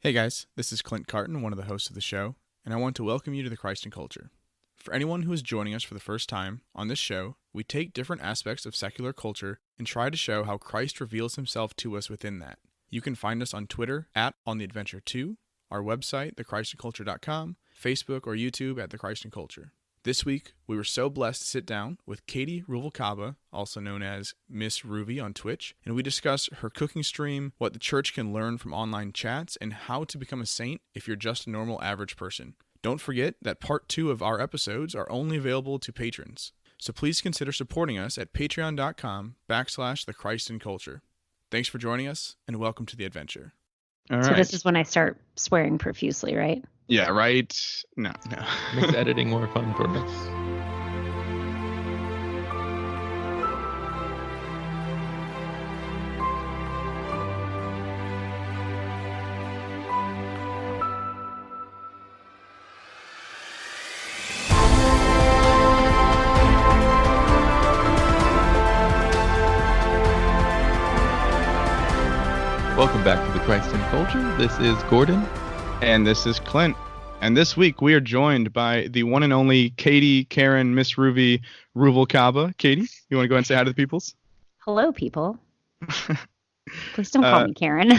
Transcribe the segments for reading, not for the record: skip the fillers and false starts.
Hey guys, this is Clint Carton, one of the hosts of the show, and I want to welcome you to the Christ and Culture. For anyone who is joining us for the first time, on this show, we take different aspects of secular culture and try to show how Christ reveals himself to us within that. You can find us on Twitter at OnTheAdventure2, our website, thechristandculture.com, Facebook or YouTube at The Christ and Culture. This week, we were so blessed to sit down with Katie Ruvalcaba, also known as MrsRuvi on Twitch, and we discuss her cooking stream, what the church can learn from online chats, and how to become a saint if you're just a normal average person. Don't forget that part 2 of our episodes are only available to patrons, so please consider supporting us at patreon.com/thechristandculture. Thanks for joining us, and welcome to the adventure. All right. So this is when I start swearing profusely, right? Yeah, right? No. Makes editing more fun for us. Welcome back to the Christ and Culture. This is Gordon. And this is Clint. And this week we are joined by the one and only Katie, Karen, MrsRuvi, Ruvalcaba. Katie, you want to go ahead and say hi to the peoples? Hello, people. Please don't call me Karen.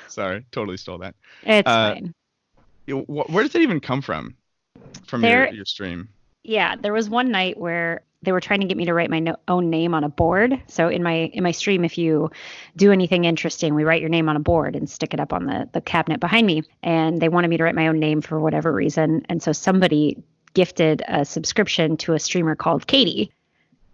Sorry, totally stole that. It's fine. Where does it even come from? From your stream? Yeah, there was one night where they were trying to get me to write my own name on a board. So in my stream, if you do anything interesting, we write your name on a board and stick it up on the cabinet behind me. And they wanted me to write my own name for whatever reason. And so somebody gifted a subscription to a streamer called Katie.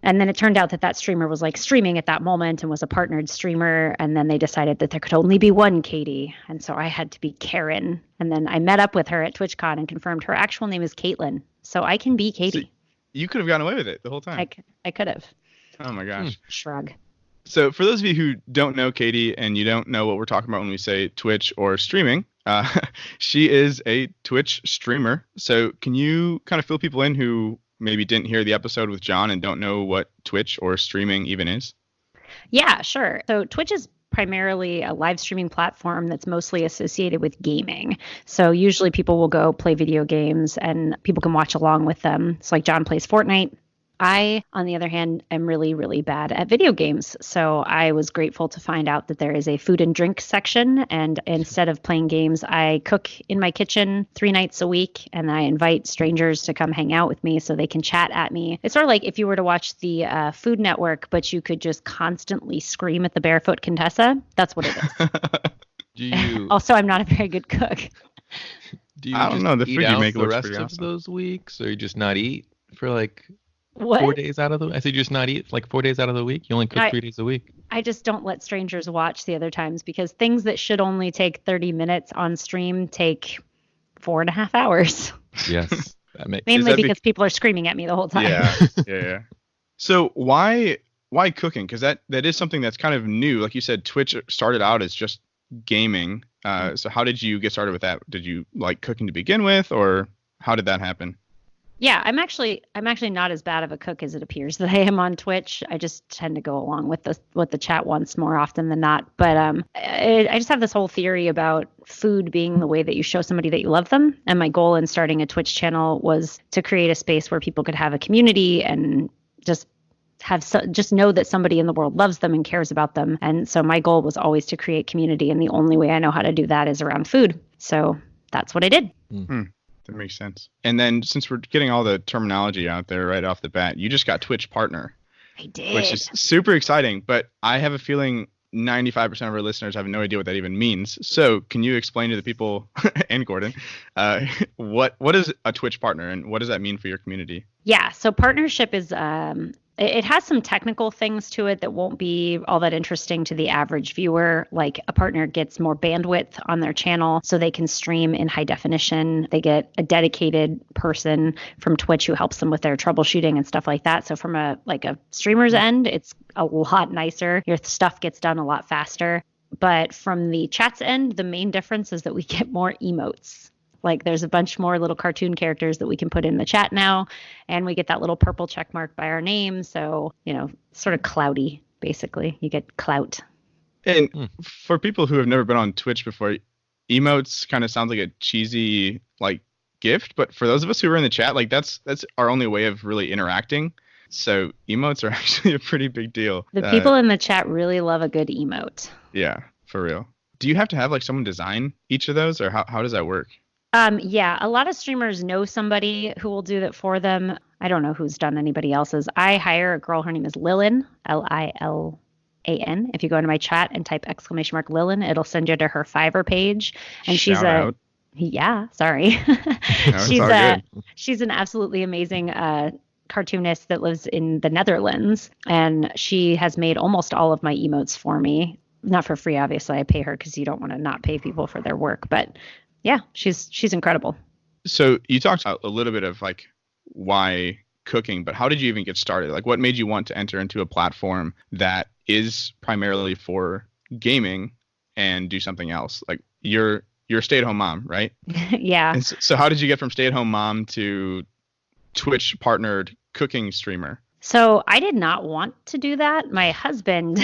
And then it turned out that streamer was like streaming at that moment and was a partnered streamer. And then they decided that there could only be one Katie. And so I had to be Karen. And then I met up with her at TwitchCon and confirmed her actual name is Caitlin. So I can be Katie. So you could have gotten away with it the whole time. I could have. Oh my gosh. Shrug. So for those of you who don't know Katie and you don't know what we're talking about when we say Twitch or streaming, she is a Twitch streamer. So can you kind of fill people in who maybe didn't hear the episode with John and don't know what Twitch or streaming even is? Yeah, sure. So Twitch is primarily a live streaming platform that's mostly associated with gaming. So usually people will go play video games and people can watch along with them. It's like John plays Fortnite. I, on the other hand, am really, really bad at video games. So I was grateful to find out that there is a food and drink section. And instead of playing games, I cook in my kitchen 3 nights a week. And I invite strangers to come hang out with me so they can chat at me. It's sort of like if you were to watch the Food Network, but you could just constantly scream at the Barefoot Contessa. That's what it is. Also, I'm not a very good cook. Do you I don't know. The food you make the looks rest pretty of awesome. those weeks, or you just not eat for like What? 4 days out of the? I said you just not eat like 4 days out of the week. You only cook 3 days a week. I just don't let strangers watch the other times because things that should only take 30 minutes on stream take 4.5 hours. Yes, that makes Mainly because people are screaming at me the whole time. Yeah. So why cooking? Because that is something that's kind of new. Like you said, Twitch started out as just gaming. So how did you get started with that? Did you like cooking to begin with, or how did that happen? Yeah, I'm actually not as bad of a cook as it appears that I am on Twitch. I just tend to go along with the chat wants more often than not. But I just have this whole theory about food being the way that you show somebody that you love them. And my goal in starting a Twitch channel was to create a space where people could have a community and just know that somebody in the world loves them and cares about them. And so my goal was always to create community. And the only way I know how to do that is around food. So that's what I did. That makes sense. And then since we're getting all the terminology out there right off the bat, you just got Twitch partner. I did. Which is super exciting. But I have a feeling 95% of our listeners have no idea what that even means. So can you explain to the people and Gordon, what is a Twitch partner and what does that mean for your community? Yeah. So partnership is it has some technical things to it that won't be all that interesting to the average viewer. Like a partner gets more bandwidth on their channel so they can stream in high definition. They get a dedicated person from Twitch who helps them with their troubleshooting and stuff like that. So from a streamer's end, it's a lot nicer. Your stuff gets done a lot faster. But from the chat's end, the main difference is that we get more emotes. Like there's a bunch more little cartoon characters that we can put in the chat now. And we get that little purple check mark by our name. So, sort of clouty, basically. You get clout. And for people who have never been on Twitch before, emotes kind of sounds like a cheesy like gift, but for those of us who are in the chat, like that's our only way of really interacting. So emotes are actually a pretty big deal. The people in the chat really love a good emote. Yeah, for real. Do you have to have like someone design each of those, or how does that work? Yeah, a lot of streamers know somebody who will do that for them. I don't know who's done anybody else's. I hire a girl. Her name is Lillian, Lilan. If you go into my chat and type !Lillian, it'll send you to her Fiverr page. And Shout out. Yeah, sorry. No, she's an absolutely amazing cartoonist that lives in the Netherlands, and she has made almost all of my emotes for me. Not for free, obviously. I pay her because you don't want to not pay people for their work. But yeah, she's incredible. So you talked a little bit of like why cooking, but how did you even get started? Like what made you want to enter into a platform that is primarily for gaming and do something else? Like you're a stay-at-home mom, right? Yeah. And so how did you get from stay-at-home mom to Twitch partnered cooking streamer? So I did not want to do that. My husband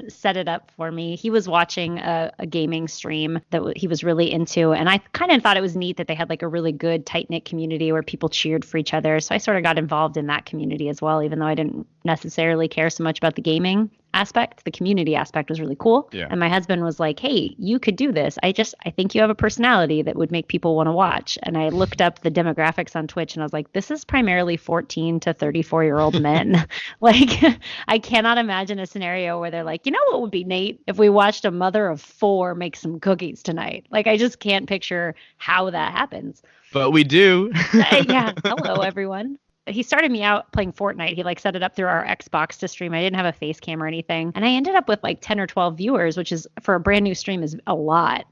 set it up for me. He was watching a gaming stream that he was really into. And I kind of thought it was neat that they had like a really good tight-knit community where people cheered for each other. So I sort of got involved in that community as well, even though I didn't necessarily care so much about the gaming aspect. The community aspect was really cool. Yeah. And my husband was like, hey, you could do this. I think you have a personality that would make people want to watch. And I looked up the demographics on Twitch and I was like, this is primarily 14 to 34-year-old men. Like, I cannot imagine a scenario where they're like, you know what would be neat if we watched a mother of 4 make some cookies tonight? Like, I just can't picture how that happens. But we do. Yeah. Hello, everyone. He started me out playing Fortnite. He like set it up through our Xbox to stream. I didn't have a face cam or anything. And I ended up with like 10 or 12 viewers, which is for a brand new stream is a lot.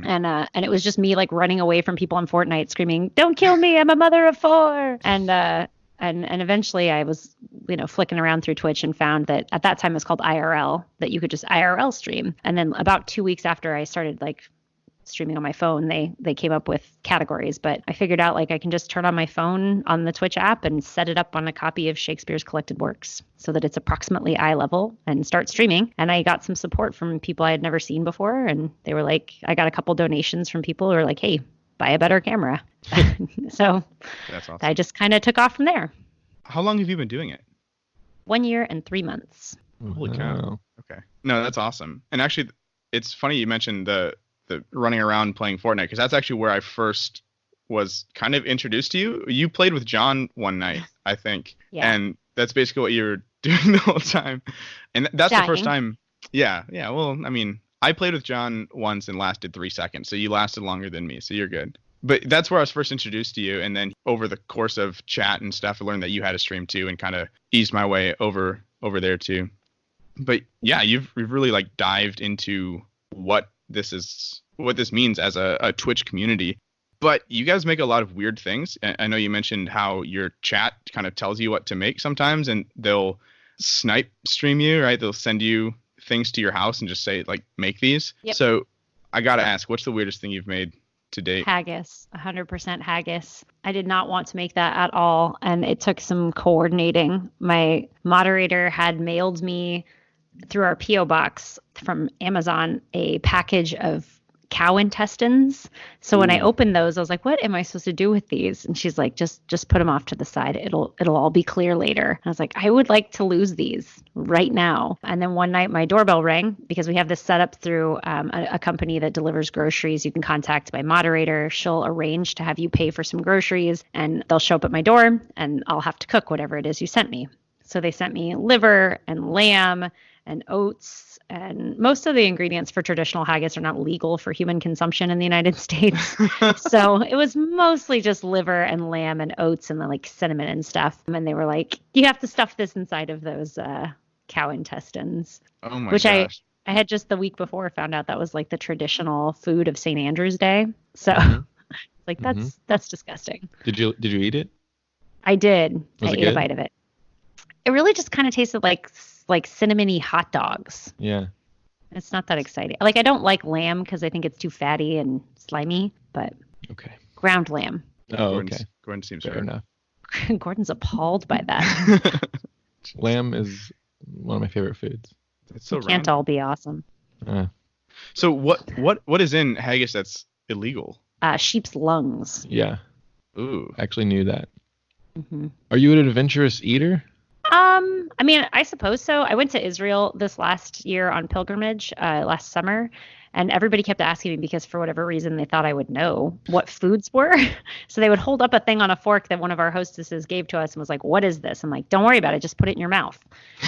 And it was just me like running away from people on Fortnite screaming, "Don't kill me. I'm a mother of 4." And eventually I was, flicking around through Twitch and found that at that time it was called IRL, that you could just IRL stream. And then about 2 weeks after I started like streaming on my phone, they came up with categories, but I figured out like I can just turn on my phone on the Twitch app and set it up on a copy of Shakespeare's collected works so that it's approximately eye level and start streaming. And I got some support from people I had never seen before. And they were like, I got a couple donations from people who were like, hey, buy a better camera. So that's awesome. I just kind of took off from there. How long have you been doing it? 1 year and 3 months. Holy cow. Okay. No, that's awesome. And actually, it's funny you mentioned the running around playing Fortnite, because that's actually where I first was kind of introduced to you. You played with John one night, I think. Yeah. And that's basically what you were doing the whole time. And that's the first time. Yeah. Yeah. Well, I mean, I played with John once and lasted 3 seconds. So you lasted longer than me. So you're good. But that's where I was first introduced to you. And then over the course of chat and stuff, I learned that you had a stream too, and kind of eased my way over there too. But yeah, you've really like dived into what this means as a Twitch community. But you guys make a lot of weird things. I know you mentioned how your chat kind of tells you what to make sometimes, and they'll snipe stream you, right? They'll send you things to your house and just say like, make these. Yep. So I got to ask, what's the weirdest thing you've made to date? Haggis, 100% haggis. I did not want to make that at all. And it took some coordinating. My moderator had mailed me through our P.O. box from Amazon a package of cow intestines. So when I opened those, I was like, what am I supposed to do with these? And she's like, just put them off to the side. It'll all be clear later. And I was like, I would like to lose these right now. And then one night my doorbell rang, because we have this set up through a company that delivers groceries. You can contact my moderator. She'll arrange to have you pay for some groceries, and they'll show up at my door, and I'll have to cook whatever it is you sent me. So they sent me liver and lamb and oats, and most of the ingredients for traditional haggis are not legal for human consumption in the United States. So it was mostly just liver and lamb and oats and like cinnamon and stuff. And they were like, you have to stuff this inside of those cow intestines. Oh my which gosh. I had just the week before found out that was like the traditional food of St. Andrew's Day. So like that's disgusting. Did you eat it? I did. Was I it ate a good? bite of it. It really just kind of tasted like cinnamony hot dogs. Yeah. It's not that exciting. Like, I don't like lamb because I think it's too fatty and slimy, but Okay. ground lamb. Oh, okay. Gordon seems Fair fair. enough. Gordon's appalled by that. Lamb is one of my favorite foods. It's so Can't round. all be awesome. So what is in haggis that's illegal? Sheep's lungs. Yeah, Ooh. actually knew that. Mm-hmm. Are you an adventurous eater? I mean, I suppose so. I went to Israel this last year on pilgrimage, last summer, and everybody kept asking me because for whatever reason they thought I would know what foods were. So they would hold up a thing on a fork that one of our hostesses gave to us and was like, "What is this?" I'm like, "Don't worry about it. Just put it in your mouth."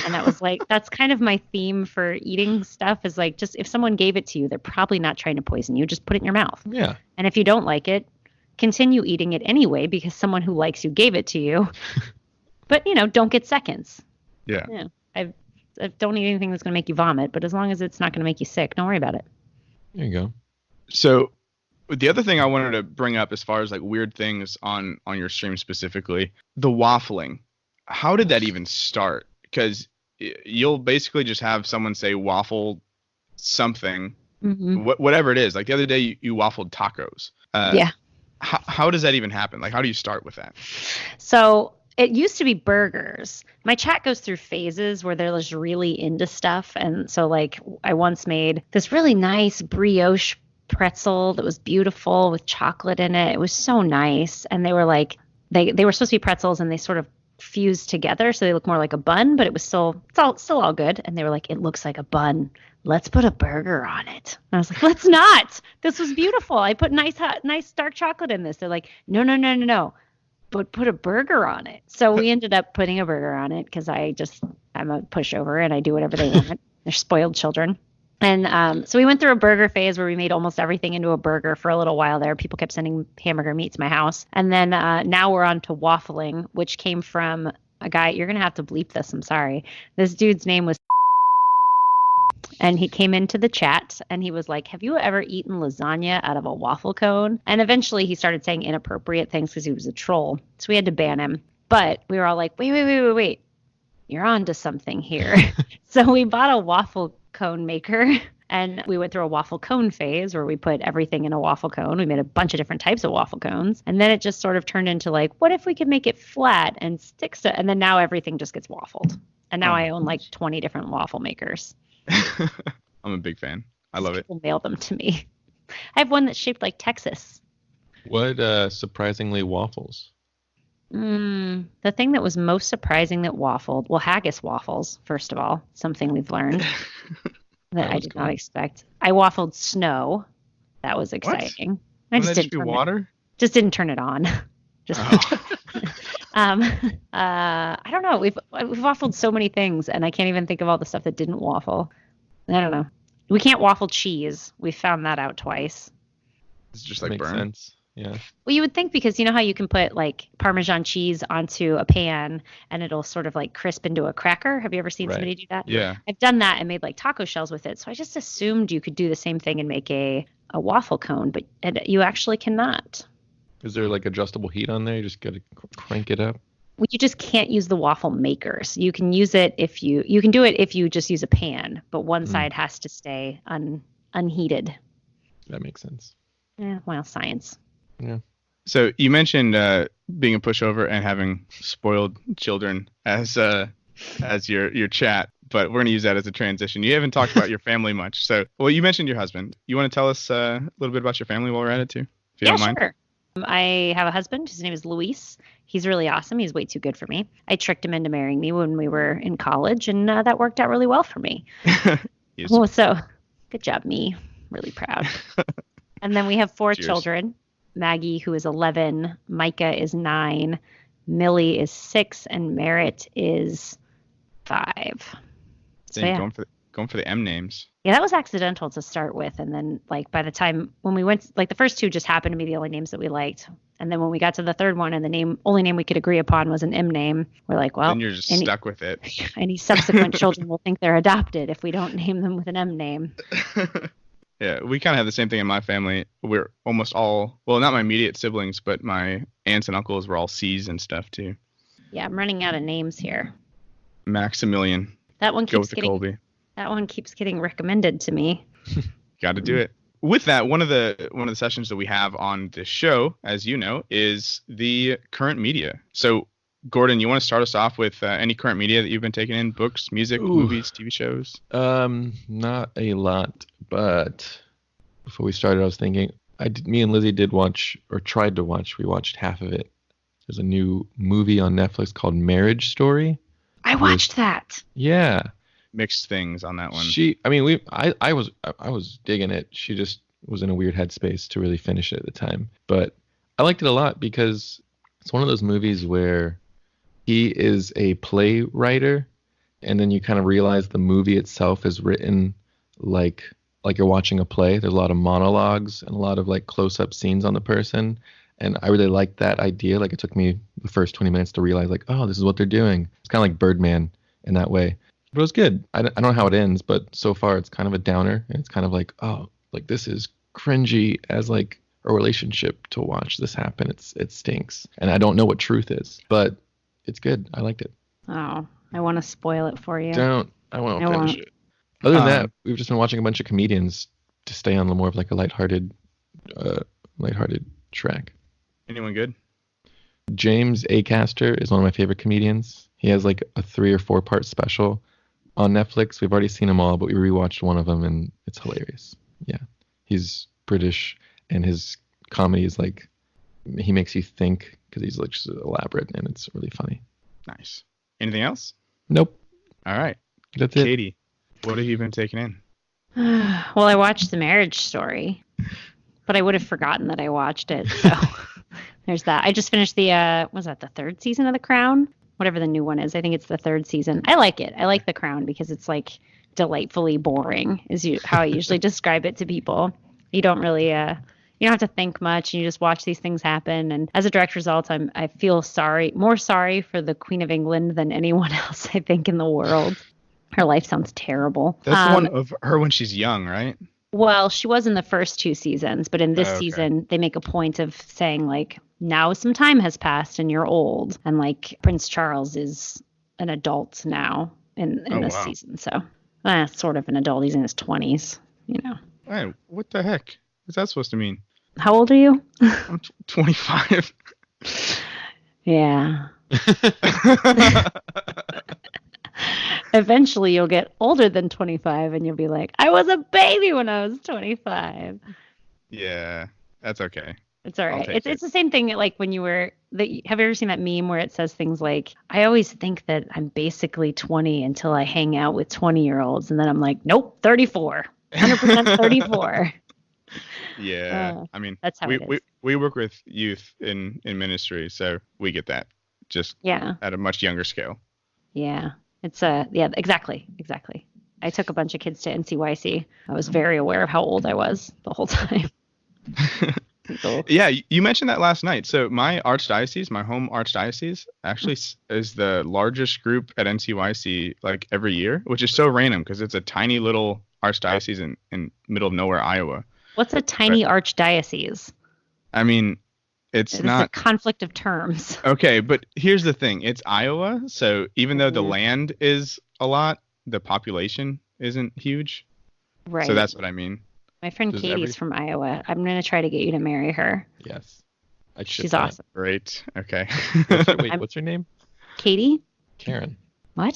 And that was like, that's kind of my theme for eating stuff is like, just if someone gave it to you, they're probably not trying to poison you. Just put it in your mouth. Yeah. And if you don't like it, continue eating it anyway because someone who likes you gave it to you. But, don't get seconds. Yeah. I don't eat anything that's going to make you vomit, but as long as it's not going to make you sick, don't worry about it. There you go. So the other thing I wanted to bring up as far as like weird things on your stream specifically, the waffling. How did that even start? Because you'll basically just have someone say waffle something, whatever it is. Like the other day you waffled tacos. Yeah. How does that even happen? Like how do you start with that? So it used to be burgers. My chat goes through phases where they're just really into stuff. And so like I once made this really nice brioche pretzel that was beautiful with chocolate in it. It was so nice. And they were like, they were supposed to be pretzels and they sort of fused together. So they look more like a bun, but it was still all good. And they were like, it looks like a bun. Let's put a burger on it. And I was like, let's not. This was beautiful. I put nice dark chocolate in this. They're like, no. But put a burger on it. So we ended up putting a burger on it because I'm a pushover and I do whatever they want. They're spoiled children. And so we went through a burger phase where we made almost everything into a burger for a little while there. People kept sending hamburger meat to my house. And then now we're on to waffling, which came from a guy. You're going to have to bleep this. I'm sorry. This dude's name was and he came into the chat and he was like, have you ever eaten lasagna out of a waffle cone? And eventually he started saying inappropriate things because he was a troll. So we had to ban him. But we were all like, wait. You're on to something here. So we bought a waffle cone maker and we went through a waffle cone phase where we put everything in a waffle cone. We made a bunch of different types of waffle cones. And then it just sort of turned into like, what if we could make it flat and stick to, and then now everything just gets waffled. And now I own like 20 different waffle makers. I'm a big fan. I love it. People mail them to me. I have one that's shaped like Texas. What surprisingly waffles? The thing that was most surprising that waffled, well, haggis waffles, first of all, something we've learned that I did not expect. I waffled snow. That was exciting. I just didn't turn water? Just didn't turn it on. I don't know. We've waffled so many things, and I can't even think of all the stuff that didn't waffle. I don't know. We can't waffle cheese. We found that out twice. It's just like Makes burn. sense. Yeah. Well, you would think because you know how you can put like Parmesan cheese onto a pan and it'll sort of like crisp into a cracker. Have you ever seen somebody do that? Yeah. I've done that and made like taco shells with it. So I just assumed you could do the same thing and make a waffle cone, but you actually cannot. Is there like adjustable heat on there? You just got to crank it up. Well, you just can't use the waffle makers. You can use it if you can do it if you just use a pan, but one side has to stay unheated. That makes sense. Yeah, well, science. Yeah. So you mentioned being a pushover and having spoiled children as your chat, but we're going to use that as a transition. You haven't talked about your family much. So, well, you mentioned your husband. You want to tell us a little bit about your family while we're at it too, if you don't mind? Sure. I have a husband. His name is Luis. He's really awesome. He's way too good for me. I tricked him into marrying me when we were in college, and that worked out really well for me. Well, so good job, me. Really proud. And then we have 4 children. Maggie, who is 11, Micah is 9, Millie is 6, and Merritt is 5. So, yeah. Going for the M names. Yeah, that was accidental to start with. And then, like, by the time when we went, like, the first 2 just happened to be the only names that we liked. And then when we got to the third one and the only name we could agree upon was an M name, we're like, well. Then you're just stuck with it. Any subsequent children will think they're adopted if we don't name them with an M name. Yeah, we kind of have the same thing in my family. We're almost all, well, not my immediate siblings, but my aunts and uncles were all C's and stuff too. Yeah, I'm running out of names here. Maximilian. That one keeps getting recommended to me. Got to do it. With that, one of the sessions that we have on this show, as you know, is the current media. So Gordon, you want to start us off with any current media that you've been taking in? Books, music, movies, TV shows? Not a lot, but before we started, I was thinking, me and Lizzie did watch, or tried to watch, we watched half of it. There's a new movie on Netflix called Marriage Story. I watched that. Yeah. Mixed things on that one. I was digging it. She just was in a weird headspace to really finish it at the time. But I liked it a lot because it's one of those movies where he is a playwriter, and then you kind of realize the movie itself is written like you're watching a play. There's a lot of monologues and a lot of like close-up scenes on the person. And I really liked that idea. Like, it took me the first 20 minutes to realize, like, oh, this is what they're doing. It's kind of like Birdman in that way. But it was good. I don't know how it ends, but so far it's kind of a downer. And it's kind of like, oh, like this is cringy as like a relationship to watch this happen. It stinks. And I don't know what truth is, but it's good. I liked it. Oh, I want to spoil it for you. I won't finish it. Other than that, we've just been watching a bunch of comedians to stay on more of like a lighthearted track. Anyone good? James Acaster is one of my favorite comedians. He has like a 3 or 4 part special on Netflix. We've already seen them all, but we rewatched one of them and it's hilarious. Yeah. He's British and his comedy is like, he makes you think because he's like just elaborate and it's really funny. Nice. Anything else? Nope. All right. That's it. Katie, what have you been taking in? Well, I watched The Marriage Story, but I would have forgotten that I watched it. So there's that. I just finished the, was that the 3rd season of The Crown? Whatever the new one is. I think it's the 3rd season. I like it. I like The Crown because it's like delightfully boring is how I usually describe it to people. You don't really, you don't have to think much. You just watch these things happen. And as a direct result, I feel more sorry for the Queen of England than anyone else, I think, in the world. Her life sounds terrible. That's the one of her when she's young, right? Well, she was in the first 2 seasons, but in this season, they make a point of saying, like, now some time has passed and you're old. And, like, Prince Charles is an adult now in this season. So, sort of an adult. He's in his 20s, you know. Hey, what the heck? What's that supposed to mean? How old are you? I'm 25. Yeah. Eventually you'll get older than 25 and you'll be like, I was a baby when I was 25. Yeah, that's okay. It's all right. It's the same thing like when you were, have you ever seen that meme where it says things like, I always think that I'm basically 20 until I hang out with 20-year-olds. And then I'm like, nope, 34. 100% 34. Yeah. I mean, that's how we work with youth in ministry, so we get that just at a much younger scale. Yeah. It's yeah, exactly. I took a bunch of kids to NCYC. I was very aware of how old I was the whole time. Yeah, you mentioned that last night. So my archdiocese, my home archdiocese, actually is the largest group at NCYC like every year, which is so random because it's a tiny little archdiocese in middle of nowhere, Iowa. What's a tiny archdiocese? I mean, it's not a conflict of terms. Okay, but here's the thing. It's Iowa, so even though the land is a lot, the population isn't huge. Right. So that's what I mean. My friend Katie's from Iowa. I'm going to try to get you to marry her. Yes. She's awesome. Great. Okay. What's her name? Katie? Karen. What?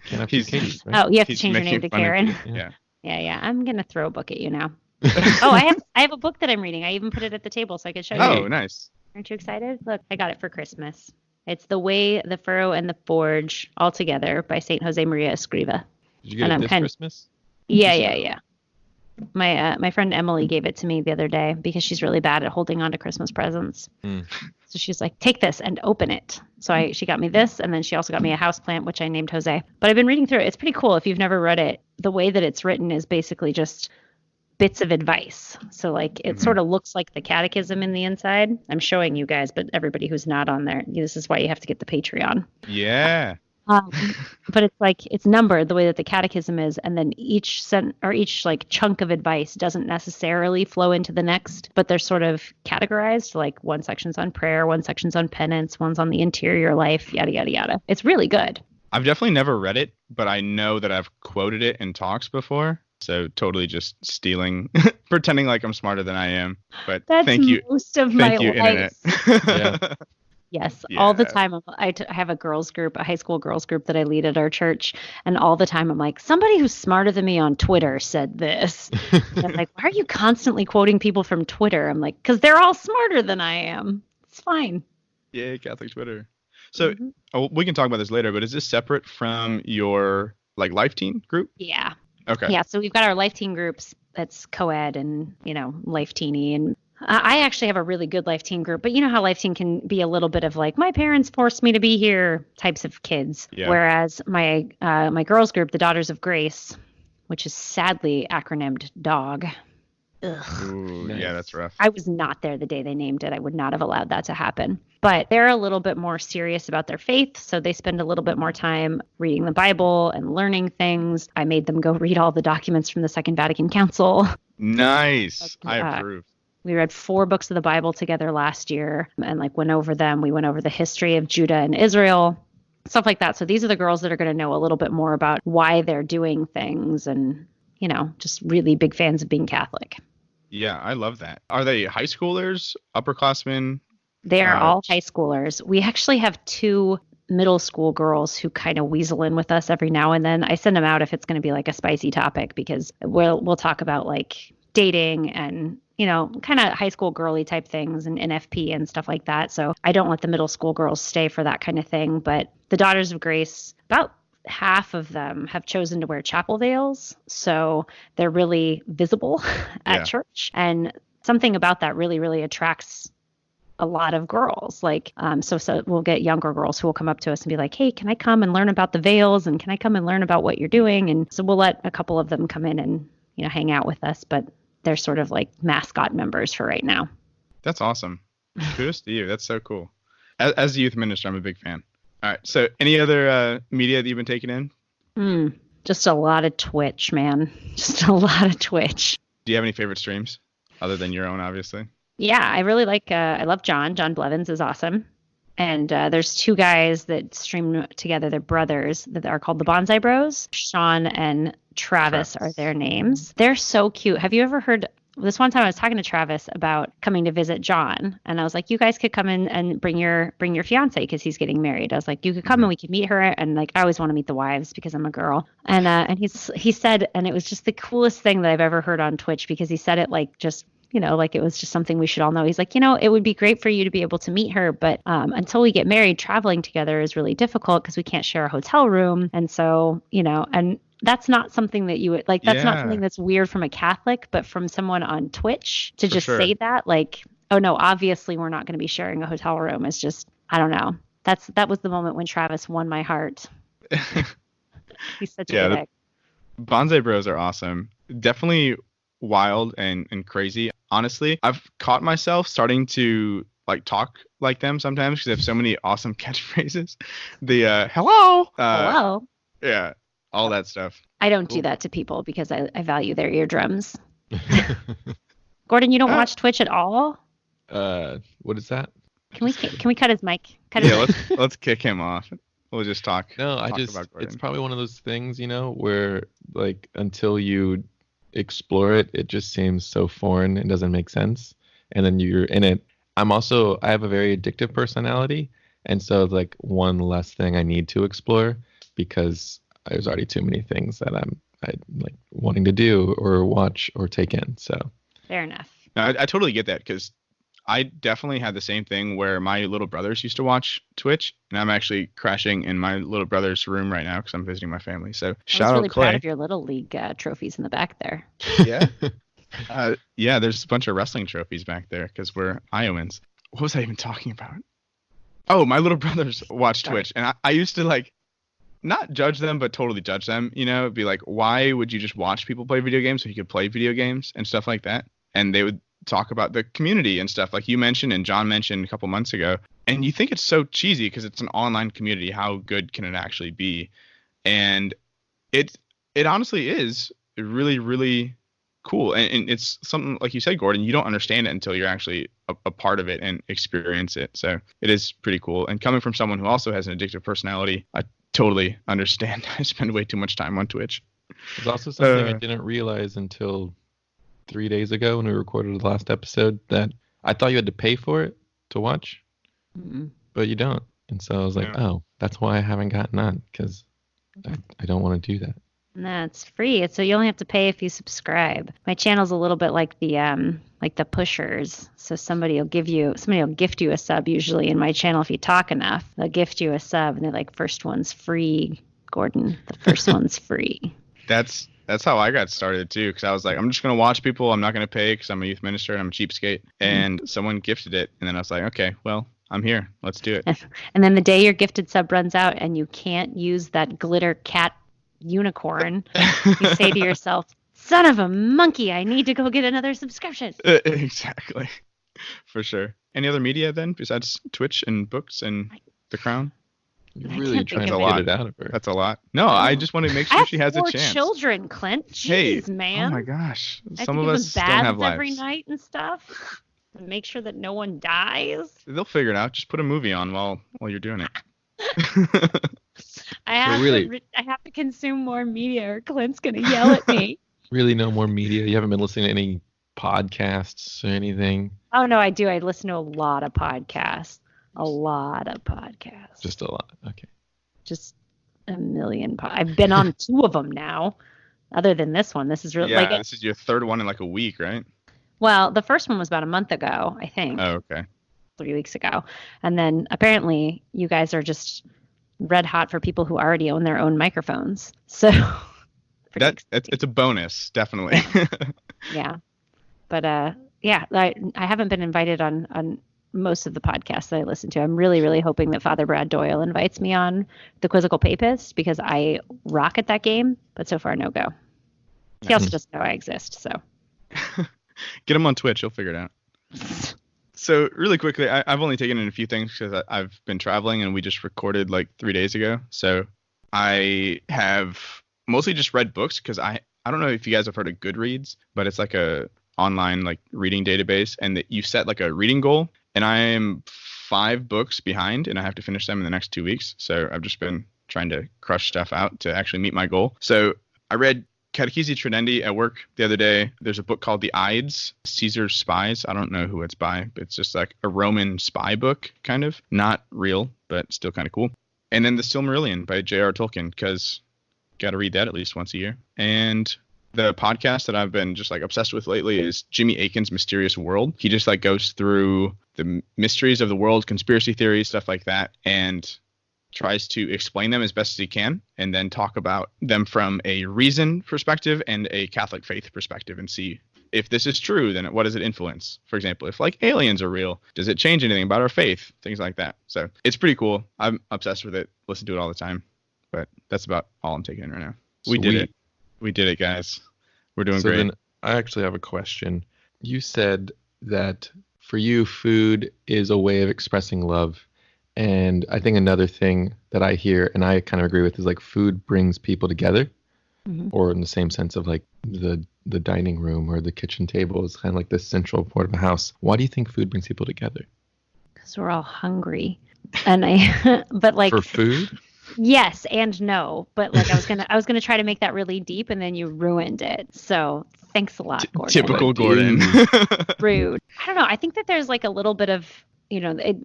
Can't have two Katies, right? Oh, you have to change your name to Karen. Yeah. I'm going to throw a book at you now. Oh, I have a book that I'm reading. I even put it at the table so I could show you. Oh, nice. Aren't you excited? Look, I got it for Christmas. It's The Way, the Furrow, and the Forge All Together by St. Josemaría Escrivá. Did you get it this Christmas? Yeah. My friend Emily gave it to me the other day because she's really bad at holding on to Christmas presents. So she's like, take this and open it. So she got me this, and then she also got me a houseplant, which I named Jose. But I've been reading through it. It's pretty cool. If you've never read it, the way that it's written is basically just bits of advice. So like it sort of looks like the catechism in the inside. I'm showing you guys, but everybody who's not on there, this is why you have to get the Patreon. Yeah. But it's like it's numbered the way that the catechism is, and then each like chunk of advice doesn't necessarily flow into the next, but they're sort of categorized. Like one section's on prayer, one section's on penance, one's on the interior life, yada yada yada. It's really good. I've definitely never read it, but I know that I've quoted it in talks before. So totally just stealing, pretending like I'm smarter than I am. But That's thank you. Most of my you, life. Internet. Yeah. Yes, Yeah. all the time. I have a girls group, a high school girls group that I lead at our church, and all the time I'm like, somebody who's smarter than me on Twitter said this. And I'm like, why are you constantly quoting people from Twitter? I'm like, because they're all smarter than I am. It's fine. Yeah, Catholic Twitter. So Mhm. we can talk about this later, but is this separate from your like life teen group? Yeah. Okay. Yeah, so we've got our life teen groups that's co-ed and, life teeny. And I actually have a really good life teen group, but you know how life teen can be a little bit of like, my parents forced me to be here types of kids. Yeah. Whereas my girls group, the Daughters of Grace, which is sadly acronymed DOG. Ugh. Ooh, Nice. yeah, that's rough. I was not there the day they named it. I would not have allowed that to happen. But they're a little bit more serious about their faith. So they spend a little bit more time reading the Bible and learning things. I made them go read all the documents from the Second Vatican Council. Nice. I approve. We read 4 books of the Bible together last year and went over them. We went over the history of Judah and Israel, stuff like that. So these are the girls that are going to know a little bit more about why they're doing things and, just really big fans of being Catholic. Yeah, I love that. Are they high schoolers, upperclassmen? They are all high schoolers. We actually have 2 middle school girls who kind of weasel in with us every now and then. I send them out if it's going to be like a spicy topic because we'll talk about like dating and, kind of high school girly type things and NFP and stuff like that. So I don't let the middle school girls stay for that kind of thing. But the Daughters of Grace, about half of them have chosen to wear chapel veils. So they're really visible at church. And something about that really, really attracts a lot of girls. Like, so we'll get younger girls who will come up to us and be like, hey, can I come and learn about the veils? And can I come and learn about what you're doing? And so we'll let a couple of them come in and, hang out with us. But they're sort of like mascot members for right now. That's awesome. Kudos to you. That's so cool. As a youth minister, I'm a big fan. All right. So any other media that you've been taking in? Just a lot of Twitch, man. Just a lot of Twitch. Do you have any favorite streams other than your own, obviously? Yeah, I really like, I love John. John Blevins is awesome. And there's 2 guys that stream together. They're brothers that are called the BonsaiBros. Sean and Travis are their names. They're so cute. Have you ever heard this? One time I was talking to Travis about coming to visit John, and I was like, you guys could come in and bring your fiance because he's getting married. I was like, you could come and we could meet her. And like, I always want to meet the wives because I'm a girl. And he said, and it was just the coolest thing that I've ever heard on Twitch because he said it like just, like it was just something we should all know. He's like, it would be great for you to be able to meet her, but until we get married, traveling together is really difficult because we can't share a hotel room. And so, and that's not something that you would like, that's not something that's weird from a Catholic, but from someone on Twitch to just say that, like, oh no, obviously we're not going to be sharing a hotel room. It's just, I don't know. That was the moment when Travis won my heart. He's such a good egg. BonsaiBros are awesome. Definitely wild and crazy. Honestly, I've caught myself starting to like talk like them sometimes because they have so many awesome catchphrases. The hello. Hello. Yeah. All that stuff. I don't do that to people because I value their eardrums. Gordon, you don't watch Twitch at all? What is that? Can we cut his mic? Let's kick him off. We'll just talk. No, it's probably one of those things, where like until you explore it, it just seems so foreign and doesn't make sense. And then you're in it. I have a very addictive personality. And so it's like one less thing I need to explore because there's already too many things that I'm like wanting to do or watch or take in. So fair enough. No, I totally get that because I definitely had the same thing where my little brothers used to watch Twitch, and I'm actually crashing in my little brother's room right now because I'm visiting my family. So shout out Clay. Proud of your little league trophies in the back there. Yeah. Yeah, there's a bunch of wrestling trophies back there because we're Iowans. What was I even talking about? Oh, my little brothers watch Twitch, and I used to like not judge them, but totally judge them. It'd be like, why would you just watch people play video games so you could play video games and stuff like that? And they would talk about the community and stuff like you mentioned and John mentioned a couple months ago. And you think it's so cheesy because it's an online community. How good can it actually be? And it honestly is really, really cool. And it's something like you said, Gordon, you don't understand it until you're actually a part of it and experience it. So it is pretty cool. And coming from someone who also has an addictive personality, I totally understand. I spend way too much time on Twitch. There's also something I didn't realize until 3 days ago when we recorded the last episode that I thought you had to pay for it to watch. Mm-hmm. but you don't. And so I was like, oh, that's why I haven't gotten on, because I don't want to do that. And that's free. So you only have to pay if you subscribe. My channel's a little bit like the pushers. So somebody will gift you a sub usually in my channel if you talk enough. They'll gift you a sub and they're like, first one's free, Gordon. The first one's free. That's how I got started too, because I was like, I'm just gonna watch people. I'm not gonna pay because I'm a youth minister and I'm a cheapskate. And someone gifted it, and then I was like, okay, well, I'm here. Let's do it. And then the day your gifted sub runs out and you can't use that glitter cat unicorn, you say to yourself, son of a monkey, I need to go get another subscription. Exactly. For sure. Any other media then besides Twitch and books and The Crown? You're really trying to get it out of her. That's a lot. No, I just want to make sure she has a chance. I have 4 children, Clint. Jeez, man. Oh my gosh. Some of us don't have lives. Every night and stuff. And make sure that no one dies. They'll figure it out. Just put a movie on while you're doing it. I have to consume more media or Clint's going to yell at me. Really no more media? You haven't been listening to any podcasts or anything? Oh, no, I do. I listen to a lot of podcasts. Just a lot. Okay. Just a million. I've been on 2 of them now. Other than this one, this is really this is your 3rd one in like a week, right? Well, the first one was about a month ago, I think. Oh, okay. 3 weeks ago, and then apparently you guys are just red hot for people who already own their own microphones. So it's a bonus, definitely. Yeah, but I haven't been invited on most of the podcasts that I listen to. I'm really, really hoping that Father Brad Doyle invites me on the Quizzical Papist because I rock at that game, but so far, no go. He also doesn't know I exist, so. Get him on Twitch. He'll figure it out. So really quickly, I've only taken in a few things because I've been traveling and we just recorded like 3 days ago. So I have mostly just read books because I don't know if you guys have heard of Goodreads, but it's like a online like reading database, and that you set like a reading goal. And I am 5 books behind, and I have to finish them in the next 2 weeks. So I've just been trying to crush stuff out to actually meet my goal. So I read Catechesi Tradendi at work the other day. There's a book called The Ides, Caesar's Spies. I don't know who it's by, but it's just like a Roman spy book, kind of. Not real, but still kind of cool. And then The Silmarillion by J.R. Tolkien, because got to read that at least once a year. And the podcast that I've been just like obsessed with lately is Jimmy Akin's Mysterious World. He just like goes through the mysteries of the world, conspiracy theories, stuff like that, and tries to explain them as best as he can, and then talk about them from a reason perspective and a Catholic faith perspective, and see if this is true, then what does it influence? For example, if like aliens are real, does it change anything about our faith? Things like that. So it's pretty cool. I'm obsessed with it. Listen to it all the time. But that's about all I'm taking in right now. We did it. We did it, guys. We're doing great. Then I actually have a question. You said that for you, food is a way of expressing love. And I think another thing that I hear, and I kind of agree with, is like food brings people together, or in the same sense of like the dining room or the kitchen table is kind of like the central part of a house. Why do you think food brings people together? Because we're all hungry, and but like for food. Yes and no, but like I was gonna try to make that really deep, and then you ruined it. So thanks a lot, Gordon. Typical Gordon. Rude. I don't know. I think that there's like a little bit of,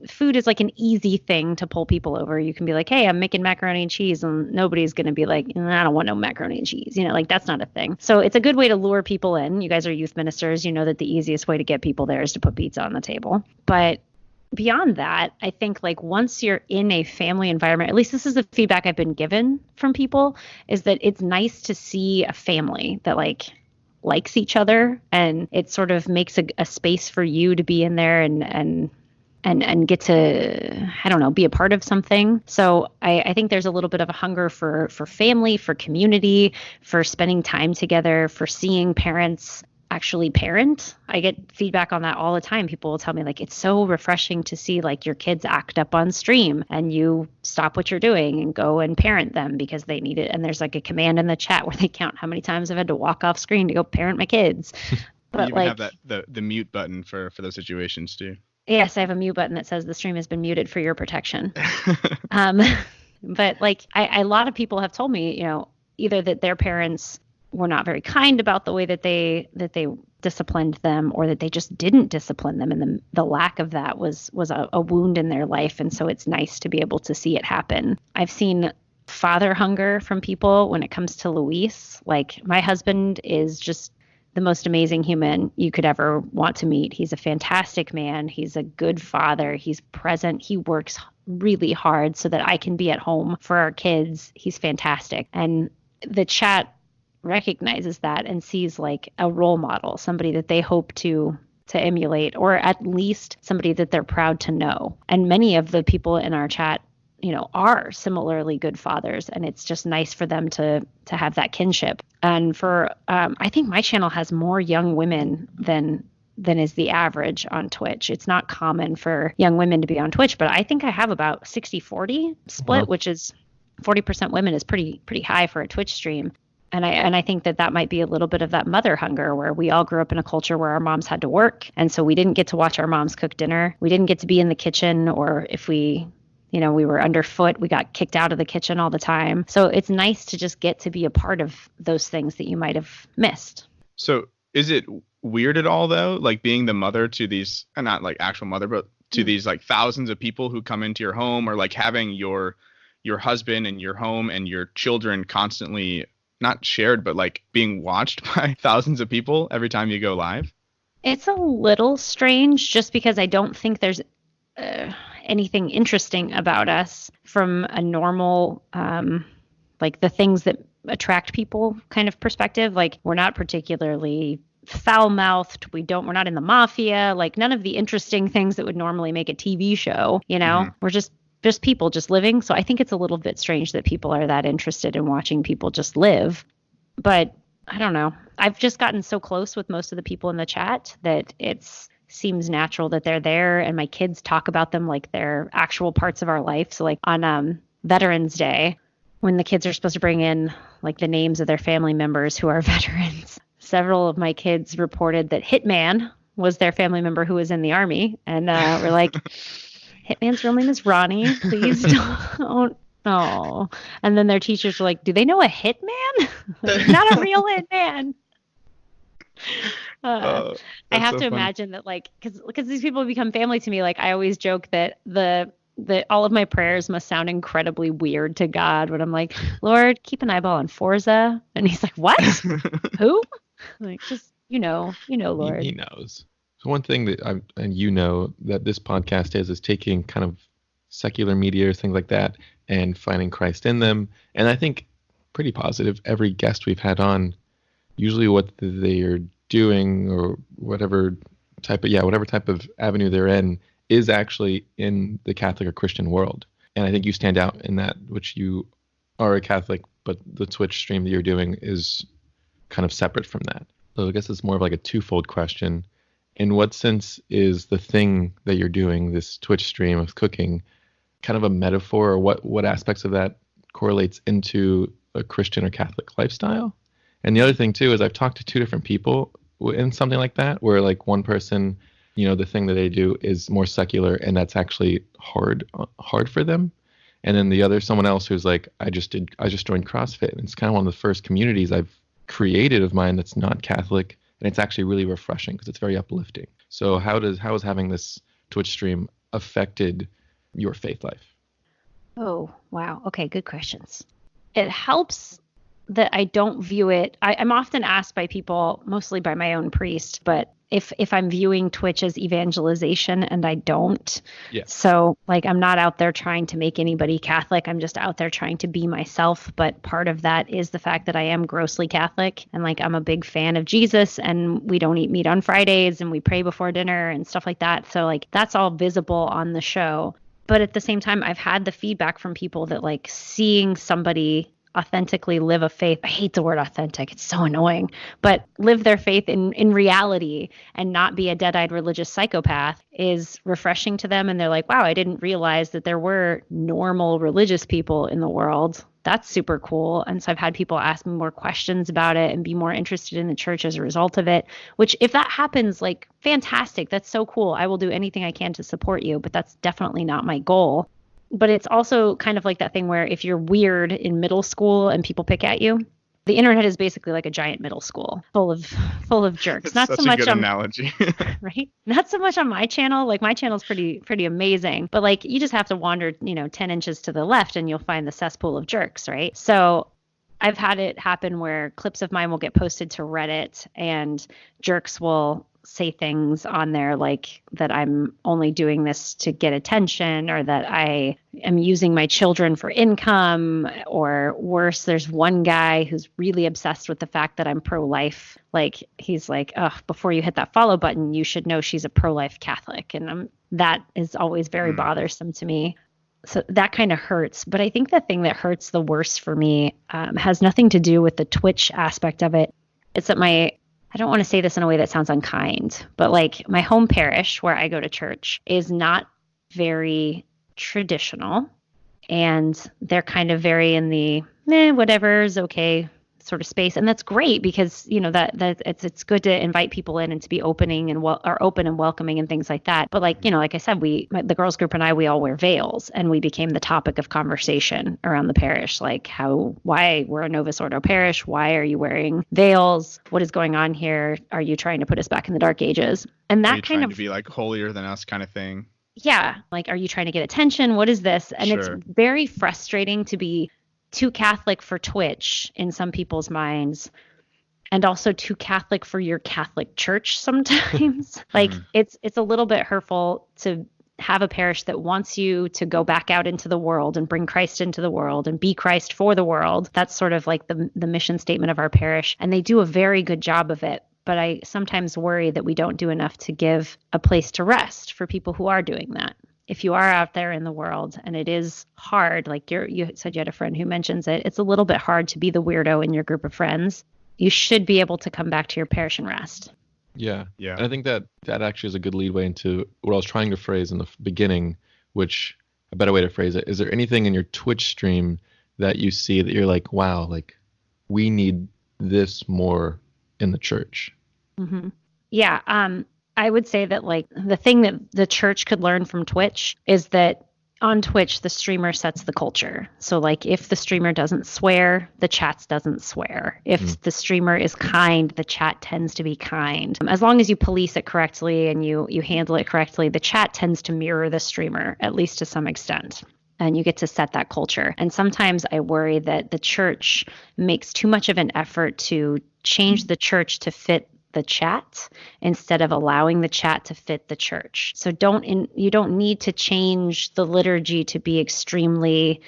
food is like an easy thing to pull people over. You can be like, hey, I'm making macaroni and cheese, and nobody's going to be like, I don't want no macaroni and cheese. Like that's not a thing. So it's a good way to lure people in. You guys are youth ministers. You know that the easiest way to get people there is to put pizza on the table. But beyond that, I think like once you're in a family environment, at least this is the feedback I've been given from people, is that it's nice to see a family that like likes each other, and it sort of makes a space for you to be in there and get to, I don't know, be a part of something. So I think there's a little bit of a hunger for family, for community, for spending time together, for seeing parents actually parent. I get feedback on that all the time. People will tell me like, it's so refreshing to see like your kids act up on stream and you stop what you're doing and go and parent them because they need it. And there's like a command in the chat where they count how many times I've had to walk off screen to go parent my kids. But you even have the mute button for those situations too. Yes, I have a mute button that says the stream has been muted for your protection. But like a lot of people have told me, either that their parents were not very kind about the way that they disciplined them or that they just didn't discipline them. And the lack of that was a wound in their life. And so it's nice to be able to see it happen. I've seen father hunger from people when it comes to Luis. Like, my husband is just the most amazing human you could ever want to meet. He's a fantastic man. He's a good father. He's present. He works really hard so that I can be at home for our kids. He's fantastic. And the chat recognizes that and sees like a role model, somebody that they hope to emulate, or at least somebody that they're proud to know. And many of the people in our chat, are similarly good fathers, and it's just nice for them to have that kinship. And for I think my channel has more young women than is the average on Twitch. It's not common for young women to be on Twitch, but I think I have about 60-40 split, which is 40% women is pretty high for a Twitch stream. And I think that might be a little bit of that mother hunger, where we all grew up in a culture where our moms had to work. And so we didn't get to watch our moms cook dinner. We didn't get to be in the kitchen, or if we were underfoot, we got kicked out of the kitchen all the time. So it's nice to just get to be a part of those things that you might have missed. So is it weird at all, though, like being the mother to these, not like actual mother, but to these like thousands of people who come into your home, or like having your husband and your home and your children constantly not shared, but like being watched by thousands of people every time you go live? It's a little strange, just because I don't think there's anything interesting about us from a normal, like the things that attract people kind of perspective. Like, we're not particularly foul-mouthed. We're not in the mafia, like none of the interesting things that would normally make a TV show, We're just people just living. So I think it's a little bit strange that people are that interested in watching people just live. But I don't know. I've just gotten so close with most of the people in the chat that it seems natural that they're there. And my kids talk about them like they're actual parts of our life. So like on Veterans Day, when the kids are supposed to bring in like the names of their family members who are veterans, several of my kids reported that Hitman was their family member who was in the Army. And we're like, Hitman's real name is Ronnie. Please don't. Oh. And then their teachers were like, do they know a hitman? Not a real hitman. I have to imagine that, like, because these people become family to me. Like, I always joke that all of my prayers must sound incredibly weird to God when I'm like, Lord, keep an eyeball on Forza. And he's like, what? Who? Like, just, Lord. He knows. So one thing that that this podcast is taking kind of secular media, things like that, and finding Christ in them. And I think pretty positive. Every guest we've had on, usually what they are doing, or whatever type of avenue they're in, is actually in the Catholic or Christian world. And I think you stand out in that, which you are a Catholic, but the Twitch stream that you're doing is kind of separate from that. So I guess it's more of like a twofold question. In what sense is the thing that you're doing, this Twitch stream of cooking, kind of a metaphor, or what aspects of that correlates into a Christian or Catholic lifestyle? And the other thing too is I've talked to two different people in something like that, where like one person, the thing that they do is more secular, and that's actually hard for them. And then the other, someone else who's like, I just joined CrossFit, and it's kind of one of the first communities I've created of mine that's not Catholic. And it's actually really refreshing because it's very uplifting. So how has having this Twitch stream affected your faith life? Oh, wow. Okay, good questions. It helps that I don't view it. I'm often asked by people, mostly by my own priest, but if I'm viewing Twitch as evangelization, and I don't. Yeah. So like, I'm not out there trying to make anybody Catholic. I'm just out there trying to be myself. But part of that is the fact that I am grossly Catholic, and like, I'm a big fan of Jesus, and we don't eat meat on Fridays, and we pray before dinner and stuff like that. So like, that's all visible on the show. But at the same time, I've had the feedback from people that like, seeing somebody authentically live a faith. I hate the word authentic. It's so annoying, but live their faith in reality and not be a dead-eyed religious psychopath is refreshing to them. And they're like, wow, I didn't realize that there were normal religious people in the world. That's super cool. And so I've had people ask me more questions about it and be more interested in the church as a result of it, which if that happens, like, fantastic. That's so cool. I will do anything I can to support you, but that's definitely not my goal. But it's also kind of like that thing where if you're weird in middle school and people pick at you, The internet is basically like a giant middle school full of jerks. It's Not such so a much good on analogy. right? Not so much on my channel. Like my channel's pretty amazing. But like you just have to wander, 10 inches to the left and you'll find the cesspool of jerks, right? So I've had it happen where clips of mine will get posted to Reddit and jerks will say things on there like that I'm only doing this to get attention, or that I am using my children for income, or worse, there's one guy who's really obsessed with the fact that I'm pro-life. Like he's like, oh, before you hit that follow button, you should know she's a pro-life Catholic. And that is always very bothersome to me. So that kind of hurts. But I think the thing that hurts the worst for me has nothing to do with the Twitch aspect of it. It's that I don't want to say this in a way that sounds unkind, but like my home parish where I go to church is not very traditional, and they're kind of very in the whatever's okay sort of space. And that's great because, that it's good to invite people in and to be open and welcoming and things like that. But like, like I said, the girls group and we all wear veils, and we became the topic of conversation around the parish. Like why we're a Novus Ordo parish. Why are you wearing veils? What is going on here? Are you trying to put us back in the dark ages? And that kind of to be like holier than us kind of thing. Yeah. Like, are you trying to get attention? What is this? And It's very frustrating to be too Catholic for Twitch in some people's minds, and also too Catholic for your Catholic church sometimes. Like it's a little bit hurtful to have a parish that wants you to go back out into the world and bring Christ into the world and be Christ for the world. That's sort of like the mission statement of our parish, and they do a very good job of it. But I sometimes worry that we don't do enough to give a place to rest for people who are doing that. If you are out there in the world and it is hard, like you said you had a friend who mentions it, it's a little bit hard to be the weirdo in your group of friends. You should be able to come back to your parish and rest. Yeah. And I think that actually is a good leadway into what I was trying to phrase in the beginning, which a better way to phrase it. Is there anything in your Twitch stream that you see that you're like, wow, like we need this more in the church? Mm-hmm. Yeah. I would say that like the thing that the church could learn from Twitch is that on Twitch, the streamer sets the culture. So like if the streamer doesn't swear, the chat doesn't swear. If the streamer is kind, the chat tends to be kind. As long as you police it correctly and you handle it correctly, the chat tends to mirror the streamer, at least to some extent. And you get to set that culture. And sometimes I worry that the church makes too much of an effort to change the church to fit the chat instead of allowing the chat to fit the church. So you don't need to change the liturgy to be extremely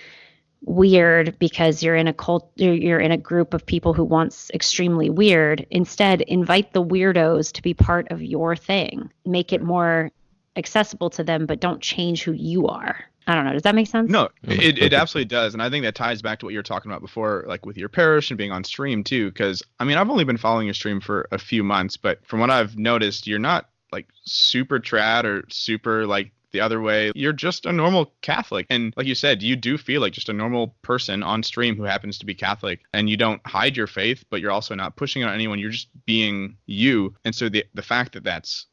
weird because you're in a group of people who wants extremely weird. Instead, invite the weirdos to be part of your thing. Make it more accessible to them, but don't change who you are. I don't know. Does that make sense? No, it absolutely does. And I think that ties back to what you were talking about before, like with your parish and being on stream too. Because I mean, I've only been following your stream for a few months, but from what I've noticed, you're not like super trad or super like the other way. You're just a normal Catholic. And like you said, you do feel like just a normal person on stream who happens to be Catholic, and you don't hide your faith, but you're also not pushing it on anyone. You're just being you. And so the fact that that's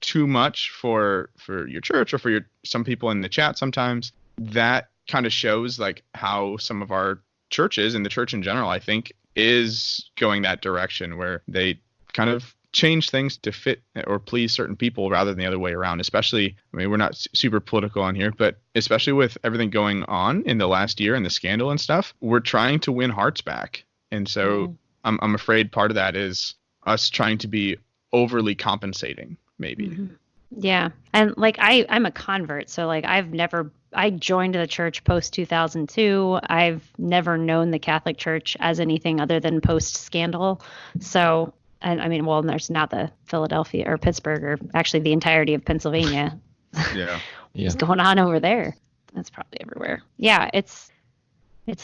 too much for your church or for some people in the chat sometimes, that kind of shows like how some of our churches and the church in general, I think, is going that direction where they kind of change things to fit or please certain people rather than the other way around. Especially, I mean, we're not super political on here, but especially with everything going on in the last year and the scandal and stuff, we're trying to win hearts back. And so I'm afraid part of that is us trying to be overly compensating. Maybe. Mm-hmm. Yeah. And like I'm a convert. So like I joined the church post 2002. I've never known the Catholic Church as anything other than post scandal. So, and I mean, well, there's now the Philadelphia or Pittsburgh or actually the entirety of Pennsylvania. Yeah. What's going on over there? That's probably everywhere. Yeah. It's